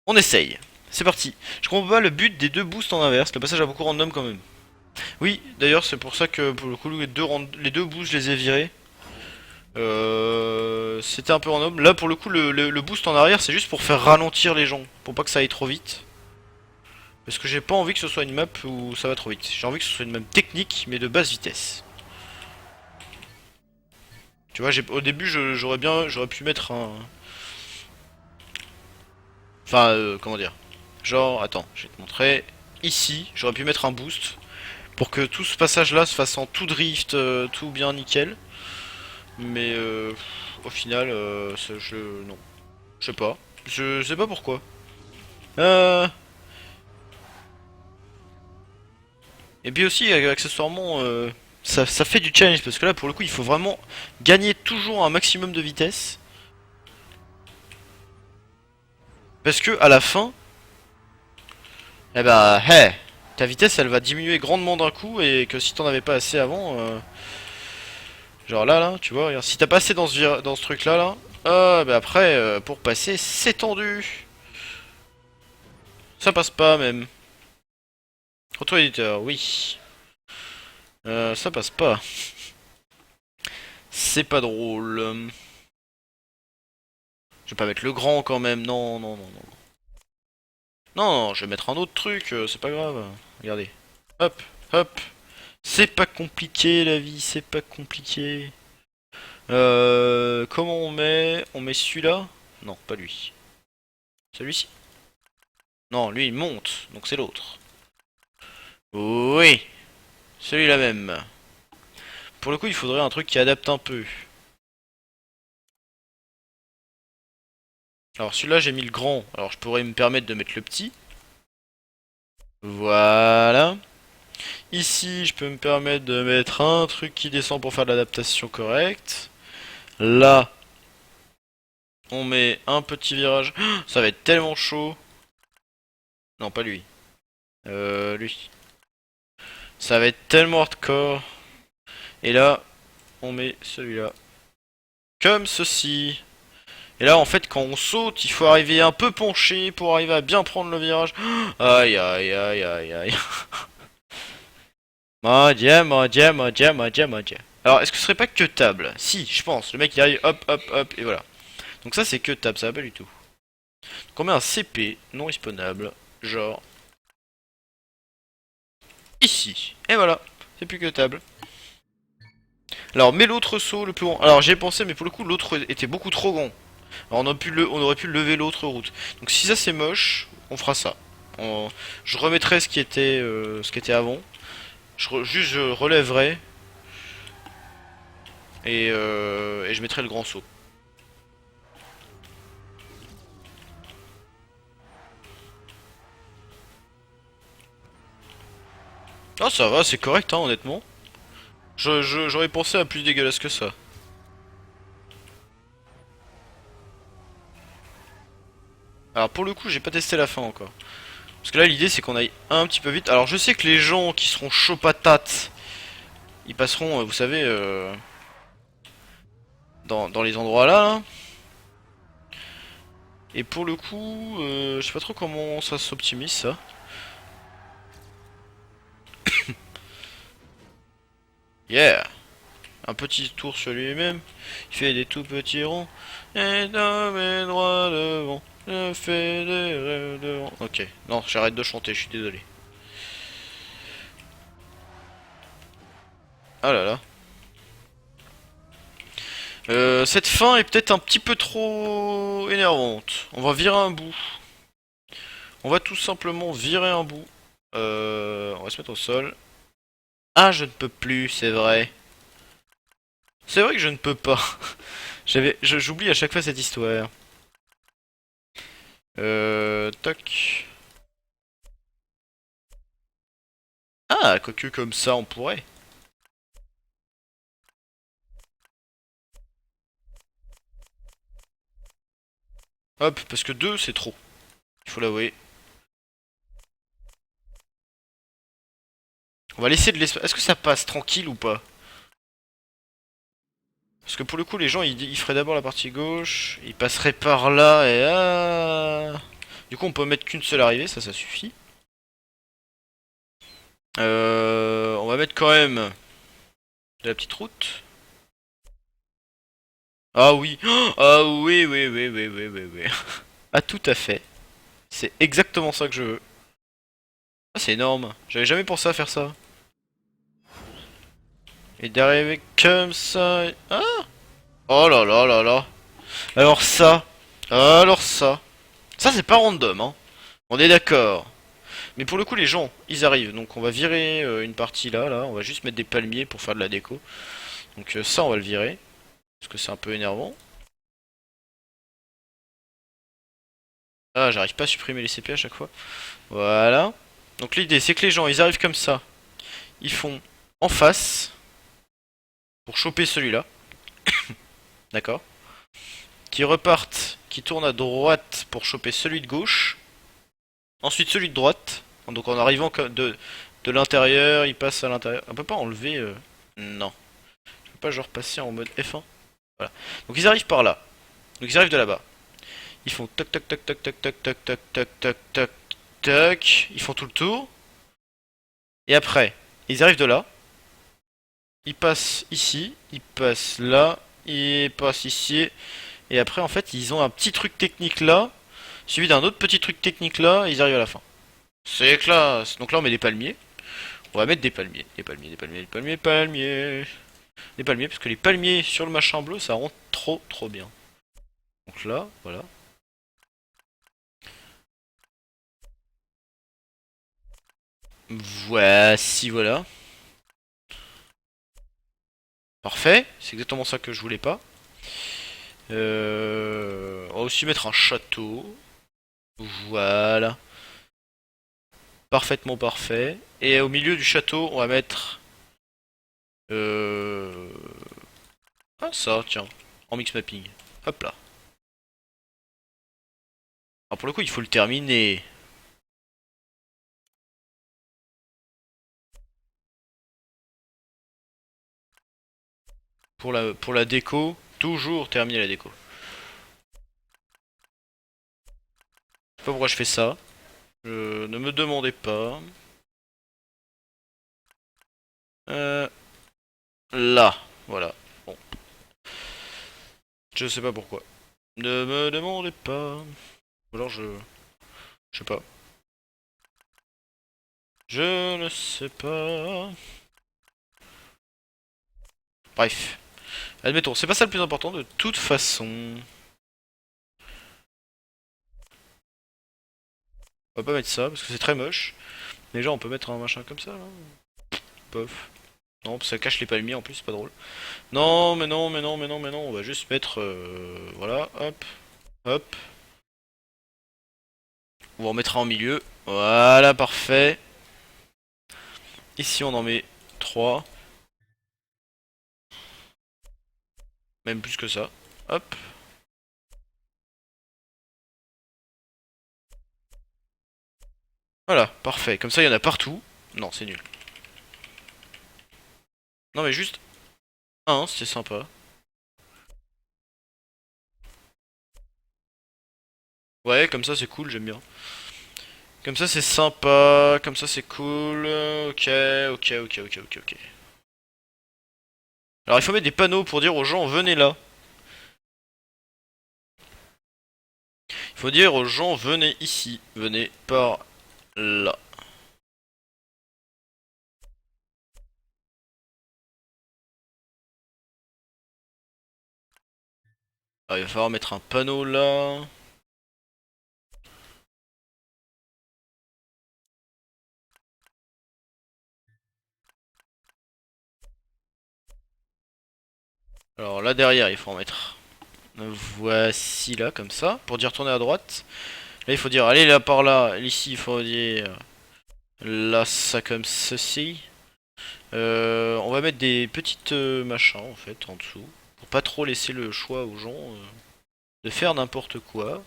On essaye. C'est parti. Je comprends pas le but des deux boosts en inverse. Le passage a beaucoup random quand même. Oui, d'ailleurs, c'est pour ça que pour le coup, les deux boosts, je les ai virés. C'était un peu random. Là, pour le coup, le boost en arrière, c'est juste pour faire ralentir les gens. Pour pas que ça aille trop vite. Parce que j'ai pas envie que ce soit une map où ça va trop vite. J'ai envie que ce soit une map technique, mais de basse vitesse. Tu vois, au début, j'aurais pu mettre un... Enfin, comment dire. Genre, attends, je vais te montrer. Ici, j'aurais pu mettre un boost pour que tout ce passage-là se fasse en tout drift, tout bien nickel. Mais au final, non, je sais pas. Je sais pas pourquoi. Euh... Et puis aussi, accessoirement, ça fait du challenge parce que là, pour le coup, il faut vraiment gagner toujours un maximum de vitesse. Parce que à la fin, eh ben, hey, ta vitesse, elle va diminuer grandement d'un coup et que si t'en avais pas assez avant, genre là, tu vois, regarde, si t'as pas assez dans ce truc là, bah après, pour passer, c'est tendu. Ça passe pas même. Retour éditeur, oui. Ça passe pas. C'est pas drôle. Je vais pas mettre le grand quand même, non, non, non, non. Non, je vais mettre un autre truc, c'est pas grave. Regardez. Hop, hop. C'est pas compliqué la vie, c'est pas compliqué. Comment on met? On met celui-là? Non, pas lui. Celui-ci? Non, lui il monte, donc c'est l'autre. Oui, celui-là même. Pour le coup, il faudrait un truc qui adapte un peu. Alors celui-là, j'ai mis le grand. Alors je pourrais me permettre de mettre le petit. Voilà. Ici, je peux me permettre de mettre un truc qui descend pour faire de l'adaptation correcte. Là, on met un petit virage. Ça va être tellement chaud. Non, pas lui. Lui. Ça va être tellement hardcore. Et là, on met celui-là. Comme ceci. Et là, en fait, quand on saute, il faut arriver un peu penché pour arriver à bien prendre le virage. Aïe, aïe, aïe, aïe, aïe. Mon dieu, mon dieu, mon dieu, mon dieu, mon dieu. Alors, est-ce que ce serait pas que table? Si, je pense. Le mec, il arrive, hop, hop, hop, et voilà. Donc ça, c'est que table, ça va pas du tout. Donc on met un CP non respawnable, genre ici. Et voilà, c'est plus que table. Alors, mets l'autre saut le plus grand. Alors, j'ai pensé, mais pour le coup, l'autre était beaucoup trop grand. Alors, on aurait pu lever l'autre route. Donc, si ça c'est moche, on fera ça. Je remettrai ce qui était avant. Juste, je relèverai et je mettrai le grand saut. Ah, ça va, c'est correct, hein, honnêtement. J'aurais pensé à plus dégueulasse que ça. Alors, pour le coup, j'ai pas testé la fin encore. Parce que là, l'idée, c'est qu'on aille un petit peu vite. Alors, je sais que les gens qui seront chauds patates, ils passeront, vous savez, dans les endroits là, là. Et pour le coup, je sais pas trop comment ça s'optimise ça. Yeah! Un petit tour sur lui-même. Il fait des tout petits ronds. Et dans mes droits devant. Je fais des rêves devant. Ok. Non, j'arrête de chanter, je suis désolé. Ah là là. Cette fin est peut-être un petit peu trop énervante. On va virer un bout. On va tout simplement virer un bout. On va se mettre au sol. Ah, je ne peux plus, c'est vrai. C'est vrai que je ne peux pas. J'oublie à chaque fois cette histoire. Toc. Ah, quoique comme ça, on pourrait. Hop, parce que 2 c'est trop. Il faut l'avouer. On va laisser de l'espace. Est-ce que ça passe tranquille ou pas? Parce que pour le coup, les gens, ils feraient d'abord la partie gauche. Ils passeraient par là et ah. Du coup, on peut mettre qu'une seule arrivée, ça suffit. On va mettre quand même de la petite route. Ah oui, ah oui, oui, oui, oui, oui, oui, oui. Ah tout à fait. C'est exactement ça que je veux. Ah c'est énorme. J'avais jamais pensé à faire ça. Et d'arriver comme ça. Ah oh là là là là. Alors ça. Alors ça. Ça c'est pas random, hein. On est d'accord. Mais pour le coup les gens, ils arrivent. Donc on va virer une partie là, là. On va juste mettre des palmiers pour faire de la déco. Donc ça on va le virer. Parce que c'est un peu énervant. Ah j'arrive pas à supprimer les CP à chaque fois. Voilà. Donc l'idée c'est que les gens ils arrivent comme ça. Ils font en face. Pour choper celui-là. D'accord. Qui repartent. Qui tournent à droite pour choper celui de gauche. Ensuite celui de droite. Donc en arrivant de l'intérieur, il passe à l'intérieur. On peut pas enlever... Non. Je peux pas genre passer en mode F1. Voilà. Donc ils arrivent par là. Donc ils arrivent de là-bas. Ils font toc toc toc toc toc toc toc toc toc toc toc toc. Ils font tout le tour. Et après, ils arrivent de là. Ils passent ici. Ils passent là. Ils passent ici. Et après en fait ils ont un petit truc technique là. Suivi d'un autre petit truc technique là. Et ils arrivent à la fin. C'est classe. Donc là on met des palmiers. On va mettre des palmiers. Des palmiers, des palmiers, des palmiers, palmiers. Des palmiers, parce que les palmiers sur le machin bleu, ça rend trop trop bien. Donc là, voilà. Voici, voilà. Parfait, c'est exactement ça que je voulais pas. On va aussi mettre un château. Voilà. Parfaitement parfait. Et au milieu du château, on va mettre... Euh... Ah ça, tiens. En mix mapping. Hop là. Alors pour le coup, il faut le terminer. Pour la déco, toujours terminer la déco. Je sais pas pourquoi je fais ça. Ne me demandez pas. Euh, Là, voilà. Bon, je sais pas pourquoi. Ne me demandez pas. Ou alors je sais pas. Je ne sais pas. Bref. Admettons, c'est pas ça le plus important de toute façon. On va pas mettre ça parce que c'est très moche. Déjà, on peut mettre un machin comme ça là. Pof. Non, ça cache les palmiers en plus, c'est pas drôle. Non, mais non, mais non, mais non, mais non. On va juste mettre. Voilà, hop, hop. On va en mettre un en milieu. Voilà, parfait. Ici, on en met 3. Même plus que ça. Hop. Voilà, parfait. Comme ça, il y en a partout. Non, c'est nul. Non, mais juste un, c'est sympa. Ouais, comme ça, c'est cool, j'aime bien. Comme ça, c'est sympa. Comme ça, c'est cool. Ok, ok, ok, ok, ok, ok. Alors, il faut mettre des panneaux pour dire aux gens, venez là. Il faut dire aux gens, venez ici. Venez par là. Alors, il va falloir mettre un panneau là. Alors, là derrière, il faut en mettre. Voici là, comme ça. Pour dire tourner à droite. Là, il faut dire, allez là par là. Ici, il faut dire. Là, ça comme ceci. On va mettre des petites machins en fait en dessous. Pour pas trop laisser le choix aux gens de faire n'importe quoi.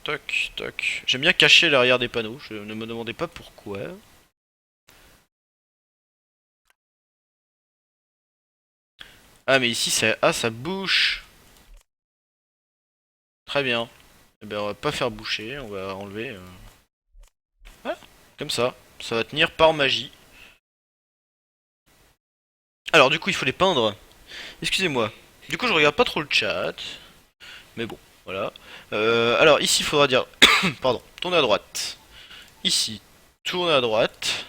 Toc, toc. J'aime bien cacher l'arrière des panneaux. Je ne me demandais pas pourquoi. Ah, mais ici, ça, ah, ça bouche. Très bien. Eh ben, on va pas faire boucher. On va enlever. Voilà. Comme ça. Ça va tenir par magie. Alors, du coup, il faut les peindre. Excusez-moi. Du coup, je regarde pas trop le chat. Mais bon, voilà. Alors, ici, il faudra dire. Pardon. Tournez à droite. Ici. Tournez à droite.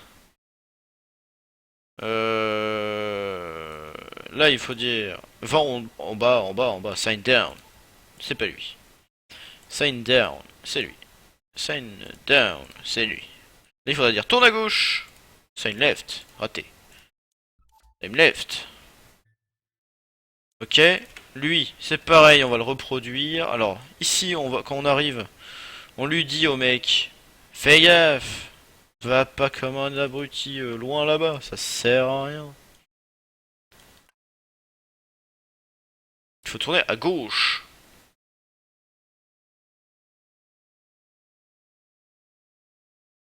Là, il faut dire. Va en bas, en bas, en bas. Sign down. C'est pas lui. Sign down. C'est lui. Sign down. C'est lui. Là, il faudra dire tourne à gauche. Sign left. Raté. Sign left. Ok. Lui, c'est pareil, on va le reproduire. Alors, ici, quand on arrive, on lui dit au mec, fais gaffe, va pas comme un abruti loin là-bas, ça sert à rien. Il faut tourner à gauche.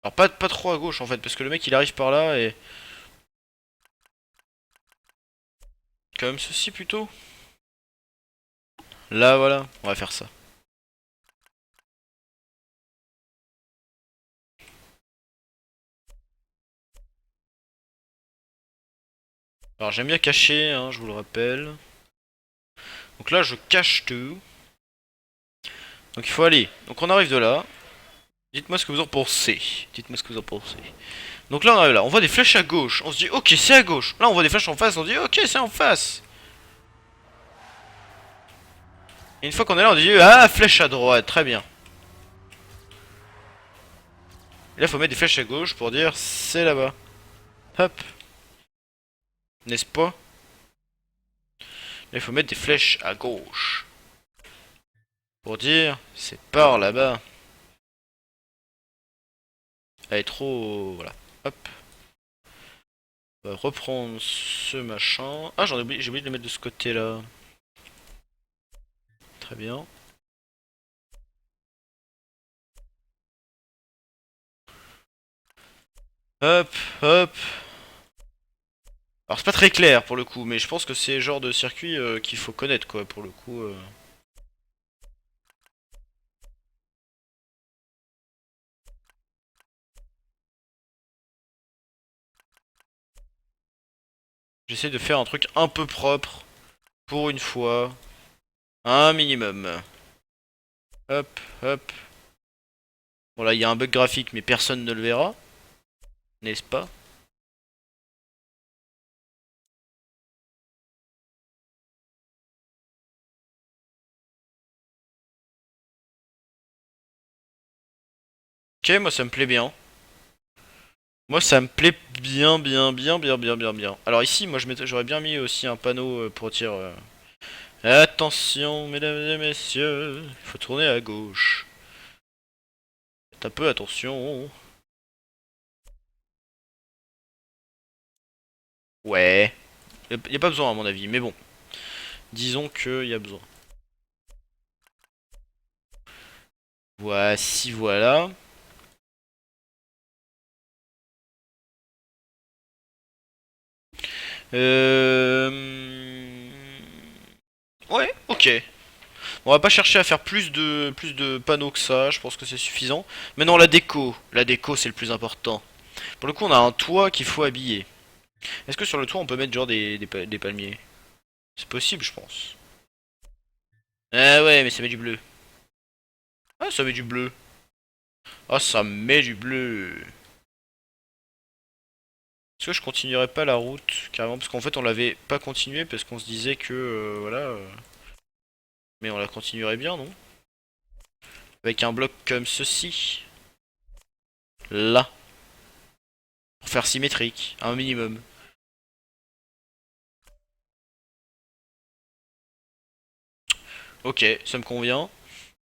Alors pas trop à gauche en fait, parce que le mec il arrive par là et... Comme ceci plutôt. Là voilà, on va faire ça. Alors j'aime bien cacher, hein, je vous le rappelle. Donc là je cache tout. Donc il faut aller. Donc on arrive de là. Dites-moi ce que vous en pensez. Dites-moi ce que vous en pensez. Donc là on arrive là, on voit des flèches à gauche. On se dit ok c'est à gauche. Là on voit des flèches en face, on se dit ok c'est en face. Et une fois qu'on est là on dit ah flèche à droite, très bien. Et là faut mettre des flèches à gauche pour dire c'est là-bas. Hop. N'est-ce pas? Là il faut mettre des flèches à gauche. Pour dire c'est par là-bas. Elle est trop... Voilà. Hop. On va reprendre ce machin. Ah j'ai oublié de le mettre de ce côté-là. Très bien. Hop, hop. Alors c'est pas très clair pour le coup, mais je pense que c'est le genre de circuit qu'il faut connaître quoi pour le coup. J'essaie de faire un truc un peu propre pour une fois, un minimum. Hop, hop. Bon là il y a un bug graphique mais personne ne le verra, n'est-ce pas? Ok, moi ça me plaît bien. Moi ça me plaît bien, bien, bien, bien, bien, bien, bien. Alors ici, moi j'aurais bien mis aussi un panneau pour dire attention, mesdames et messieurs, il faut tourner à gauche. Faites un peu attention. Ouais, y a pas besoin à mon avis, mais bon, disons qu'il y a besoin. Voici, voilà. Euh... Ouais, ok. On va pas chercher à faire plus de panneaux que ça, je pense que c'est suffisant. Maintenant la déco. La déco c'est le plus important. Pour le coup on a un toit qu'il faut habiller. Est-ce que sur le toit on peut mettre genre des palmiers? C'est possible je pense. Ah ouais mais ça met du bleu. Ah ça met du bleu. Ah ça met du bleu. Est-ce que je continuerai pas la route carrément? Parce qu'en fait on l'avait pas continué parce qu'on se disait que voilà. Mais on la continuerait bien non? Avec un bloc comme ceci. Là. Pour faire symétrique. Un minimum. Ok, ça me convient.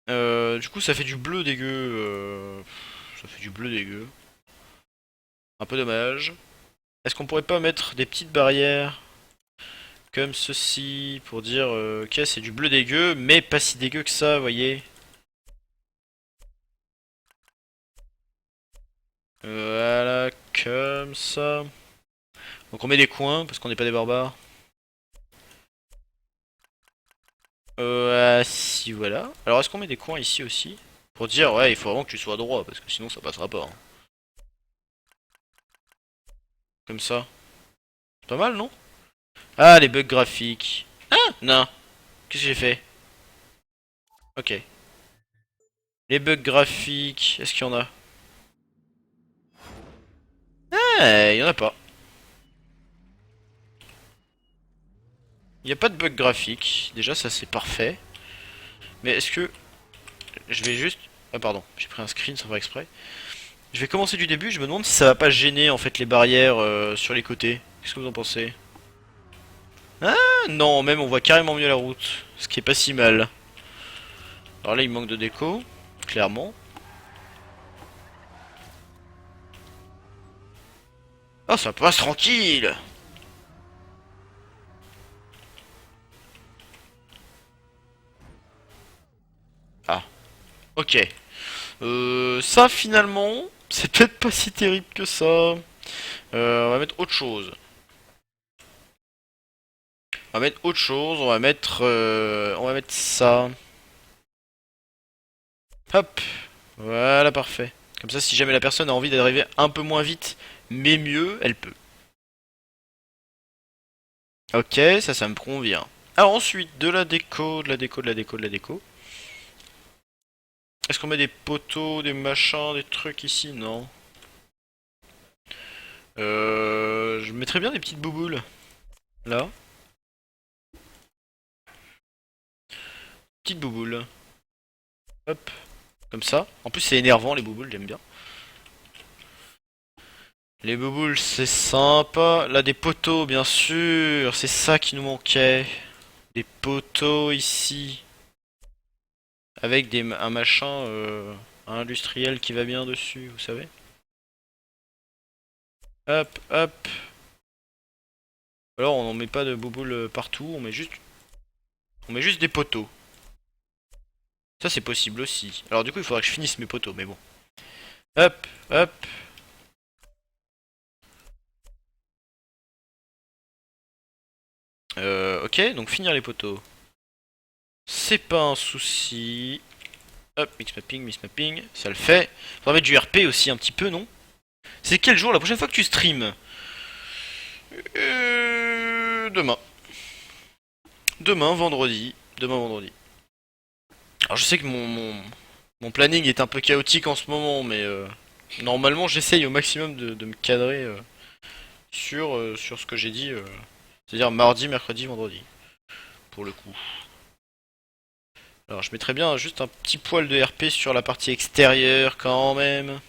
Du coup, ça fait du bleu dégueu. Ça fait du bleu dégueu. Un peu dommage. Est-ce qu'on pourrait pas mettre des petites barrières comme ceci pour dire ok, c'est du bleu dégueu, mais pas si dégueu que ça, vous voyez? Voilà, comme ça. Donc on met des coins parce qu'on n'est pas des barbares. Si voilà. Alors est-ce qu'on met des coins ici aussi? Pour dire ouais, il faut vraiment que tu sois droit parce que sinon ça passera pas, hein. Comme ça. C'est pas mal, non? Ah, les bugs graphiques. Ah non. Qu'est-ce que j'ai fait? Ok. Les bugs graphiques, est-ce qu'il y en a? Il y en a pas. Il n'y a pas de bug graphique. Déjà, ça c'est parfait. Mais est-ce que je vais juste. Ah, pardon, j'ai pris un screen sans faire exprès. Je vais commencer du début. Je me demande si ça va pas gêner en fait les barrières sur les côtés. Qu'est-ce que vous en pensez? Ah non, même on voit carrément mieux la route. Ce qui est pas si mal. Alors là, il manque de déco, clairement. Oh, ça passe tranquille! Ah, ok. Ça finalement, c'est peut-être pas si terrible que ça. On va mettre autre chose. On va mettre autre chose. On va mettre ça. Hop. Voilà, parfait. Comme ça, si jamais la personne a envie d'arriver un peu moins vite, mais mieux, elle peut. Ok, ça me convient. Alors ensuite, de la déco, de la déco, de la déco, de la déco. Est-ce qu'on met des poteaux, des machins, des trucs ici? Non. Je mettrais bien des petites bouboules. Là. Petites bouboules. Hop. Comme ça. En plus, c'est énervant les bouboules, j'aime bien. Les bouboules, c'est sympa. Là, des poteaux, bien sûr. C'est ça qui nous manquait. Des poteaux ici. Avec un machin industriel qui va bien dessus, vous savez. Hop, hop. Alors, on n'en met pas de bouboules partout. On met juste des poteaux. Ça, c'est possible aussi. Alors, du coup, il faudra que je finisse mes poteaux, mais bon. Hop, hop. Ok, donc finir les poteaux. C'est pas un souci. Hop, mix mapping, ça le fait. Faudra mettre du RP aussi un petit peu, non? C'est quel jour la prochaine fois que tu streams? Demain. Demain, vendredi. Demain, vendredi. Alors je sais que mon planning est un peu chaotique en ce moment, mais normalement j'essaye au maximum de me cadrer sur ce que j'ai dit. C'est-à-dire mardi, mercredi, vendredi. Pour le coup. Alors je mettrais bien juste un petit poil de RP sur la partie extérieure quand même.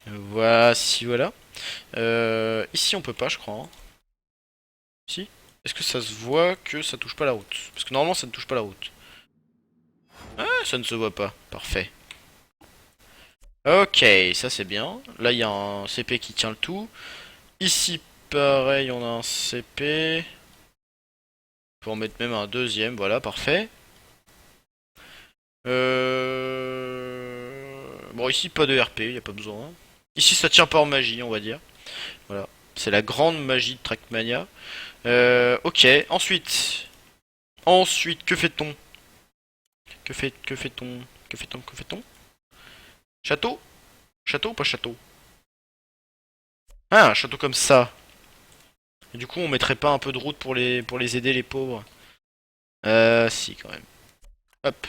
Voici, voilà. Ici on peut pas, je crois, hein. Si. Est-ce que ça se voit que ça touche pas la route? Parce que normalement ça ne touche pas la route. Ah, ça ne se voit pas. Parfait. Ok, ça c'est bien. Là il y a un CP qui tient le tout. Ici pareil, on a un CP. On peut en mettre même un deuxième, voilà, parfait. Bon, ici pas de RP, y a pas besoin. Ici ça tient pas en magie, on va dire. Voilà. C'est la grande magie de Trackmania. Ok, ensuite, que fait-on? Que fait-on? Que fait-on? Château? Château ou pas château? Ah, un château comme ça. Et du coup, on mettrait pas un peu de route pour les aider, les pauvres? Si, quand même. Hop.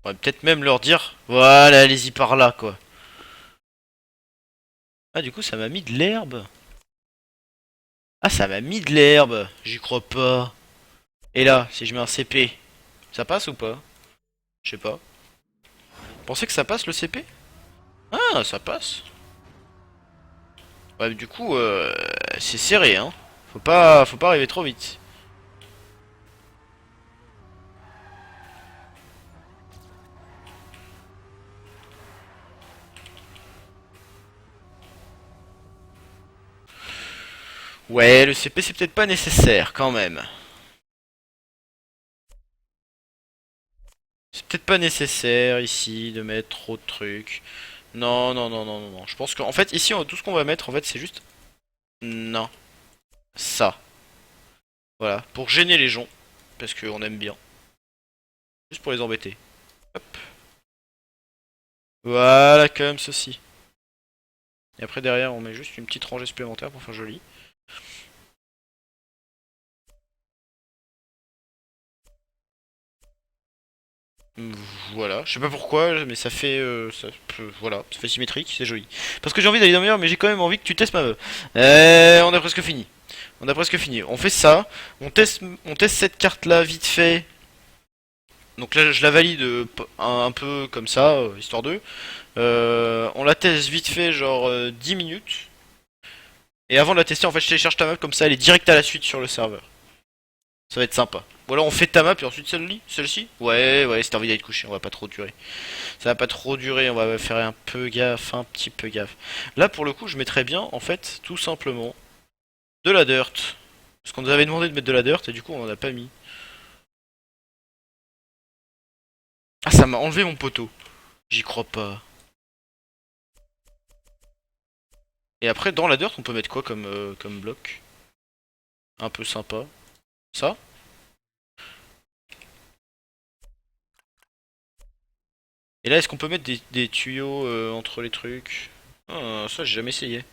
On va peut-être même leur dire, voilà, allez-y par là, quoi. Ah, du coup, ça m'a mis de l'herbe. Ah, ça m'a mis de l'herbe. J'y crois pas. Et là, si je mets un CP, ça passe ou pas? Je sais pas. Vous pensez que ça passe le CP? Ah, ça passe. Ouais, du coup, c'est serré, hein. Faut pas arriver trop vite. Ouais, le CP c'est peut-être pas nécessaire quand même. C'est peut-être pas nécessaire ici de mettre trop de trucs. Non, non, non, non, non, non. Je pense qu'en fait ici tout ce qu'on va mettre en fait c'est juste non ça. Voilà, pour gêner les gens parce qu'on aime bien. Juste pour les embêter. Hop. Voilà comme ceci. Et après derrière on met juste une petite rangée supplémentaire pour faire joli. Voilà, je sais pas pourquoi, mais ça fait, voilà, ça fait symétrique, c'est joli. Parce que j'ai envie d'aller dans le meilleur, mais j'ai quand même envie que tu testes ma meuf. On a presque fini. On a presque fini. On fait ça, on teste cette carte là vite fait. Donc là, je la valide un peu comme ça, histoire d'eux. On la teste vite fait, genre 10 minutes. Et avant de la tester, en fait, je télécharge ta map comme ça, elle est direct à la suite sur le serveur. Ça va être sympa. Ou alors on fait ta map et ensuite celle-ci. Ouais, ouais, si t'as envie d'aller te coucher, on va pas trop durer. Ça va pas trop durer, on va faire un peu gaffe, un petit peu gaffe. Là, pour le coup, je mettrais bien, en fait, tout simplement, de la dirt. Parce qu'on nous avait demandé de mettre de la dirt et du coup, on en a pas mis. Ah, ça m'a enlevé mon poteau. J'y crois pas. Et après, dans la dirt, on peut mettre quoi comme bloc? Un peu sympa. Ça? Et là, est-ce qu'on peut mettre des tuyaux entre les trucs? Ah, ça, j'ai jamais essayé.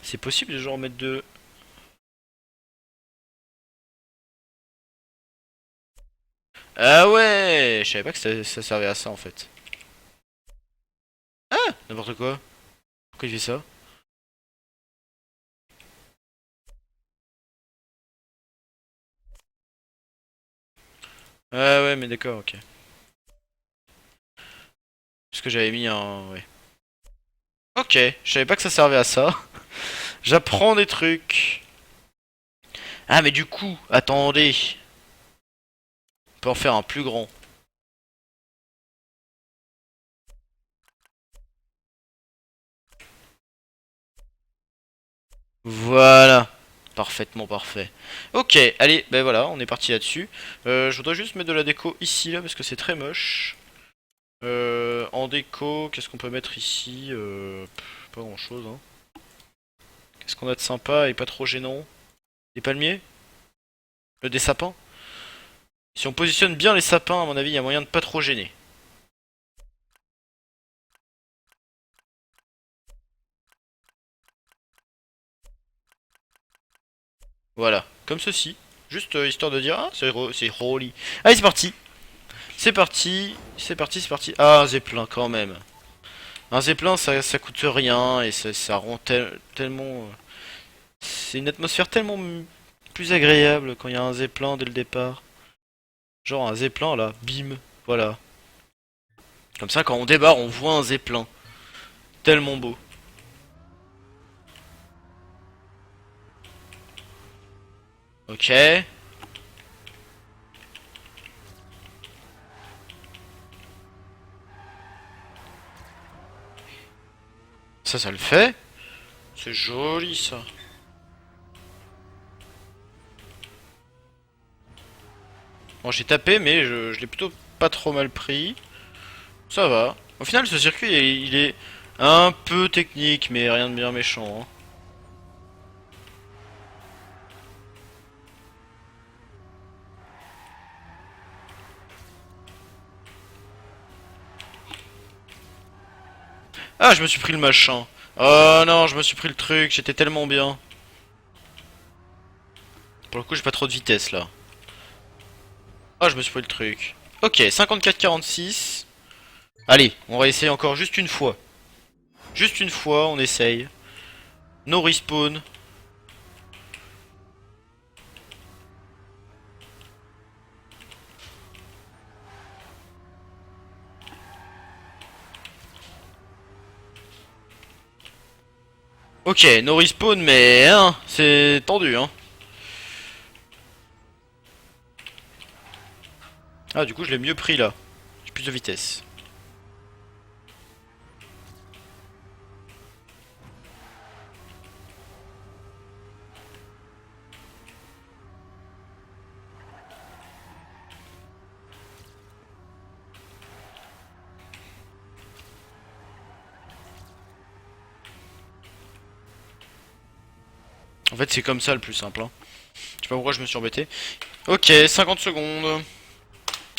C'est possible de genre mettre de... Ah ouais, je savais pas que ça servait à ça en fait. Ah, n'importe quoi. Pourquoi il fait ça? Ah ouais, mais d'accord, ok. Parce que j'avais mis un... Ouais. Ok, je savais pas que ça servait à ça. J'apprends des trucs. Ah mais du coup, attendez. On peut en faire un plus grand. Voilà. Parfaitement parfait. Ok, allez, ben voilà, on est parti là-dessus. Je voudrais juste mettre de la déco ici, là, parce que c'est très moche. En déco, qu'est-ce qu'on peut mettre ici pas grand-chose, hein. Qu'est-ce qu'on a de sympa et pas trop gênant? Des palmiers? Des sapins? Si on positionne bien les sapins, à mon avis, il y a moyen de pas trop gêner. Voilà, comme ceci. Juste histoire de dire, ah, c'est joli. Allez, c'est parti. C'est parti, c'est parti, c'est parti. Ah, un zeppelin quand même. Un zeppelin, ça coûte rien et ça rend tellement... c'est une atmosphère tellement plus agréable quand il y a un zeppelin dès le départ. Genre un zeppelin là, bim, voilà. Comme ça, quand on débarre, on voit un zeppelin. Tellement beau. Ok. Ça le fait. C'est joli ça. Bon, j'ai tapé, mais je l'ai plutôt pas trop mal pris. Ça va. Au final, ce circuit, il est un peu technique, mais rien de bien méchant, hein. Ah, je me suis pris le machin. Oh non, je me suis pris le truc, j'étais tellement bien. Pour le coup, j'ai pas trop de vitesse là. Ah, je me suis pris le truc. Ok, 54-46. Allez, on va essayer encore juste une fois. Juste une fois, on essaye. No respawn. Ok, no respawn, mais hein, c'est tendu, hein. Ah, du coup, je l'ai mieux pris là. J'ai plus de vitesse. En fait, c'est comme ça le plus simple, hein. Je sais pas pourquoi je me suis embêté. Ok, 50 secondes.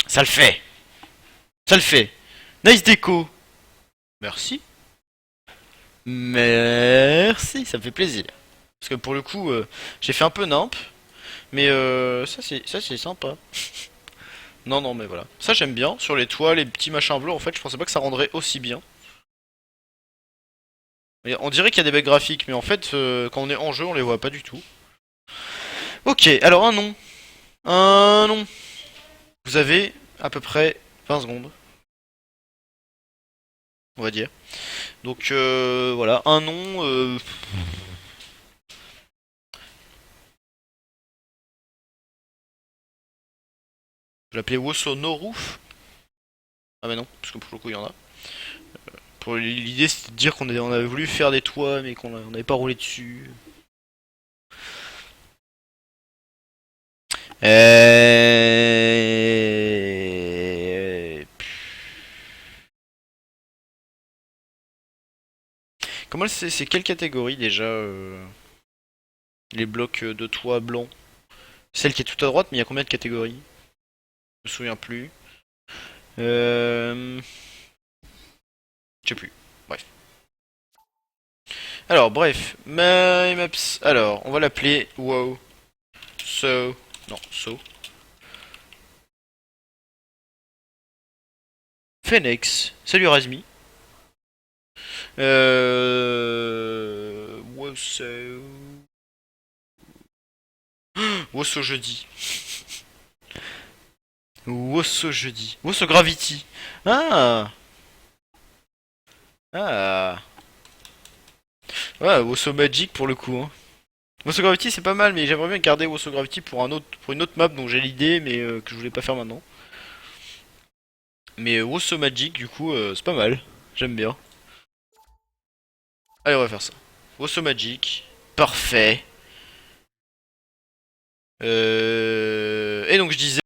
Ça le fait. Ça le fait. Nice déco. Merci. Merci, ça me fait plaisir. Parce que pour le coup, j'ai fait un peu nimp, mais ça c'est sympa. Non non mais voilà, ça j'aime bien. Sur les toits, les petits machins bleus, en fait, je pensais pas que ça rendrait aussi bien. On dirait qu'il y a des bugs graphiques, mais en fait, quand on est en jeu, on les voit pas du tout. Ok, alors un nom, un nom. Vous avez à peu près 20 secondes, on va dire. Donc voilà, un nom. Je l'appelais Wosonoru. Ah mais non, parce que pour le coup il y en a. Pour l'idée c'était de dire on avait voulu faire des toits mais qu'on n'avait pas roulé dessus. Comment c'est quelle catégorie déjà les blocs de toit blanc? Celle qui est tout à droite, mais il y a combien de catégories? Je me souviens plus. Euh... Je sais plus. Bref. Alors bref, my maps. Alors on va l'appeler wow. So non so. Phoenix. Salut Razmi. Woso. Woso jeudi. Woso jeudi. Woso Gravity. Ah. Ah. Ouais, Woso Magic pour le coup, hein. Woso Gravity c'est pas mal, mais j'aimerais bien garder Woso Gravity pour une autre map dont j'ai l'idée, mais que je voulais pas faire maintenant. Mais Woso Magic du coup c'est pas mal. J'aime bien. Allez on va faire ça. Woso Magic. Parfait. Et donc je disais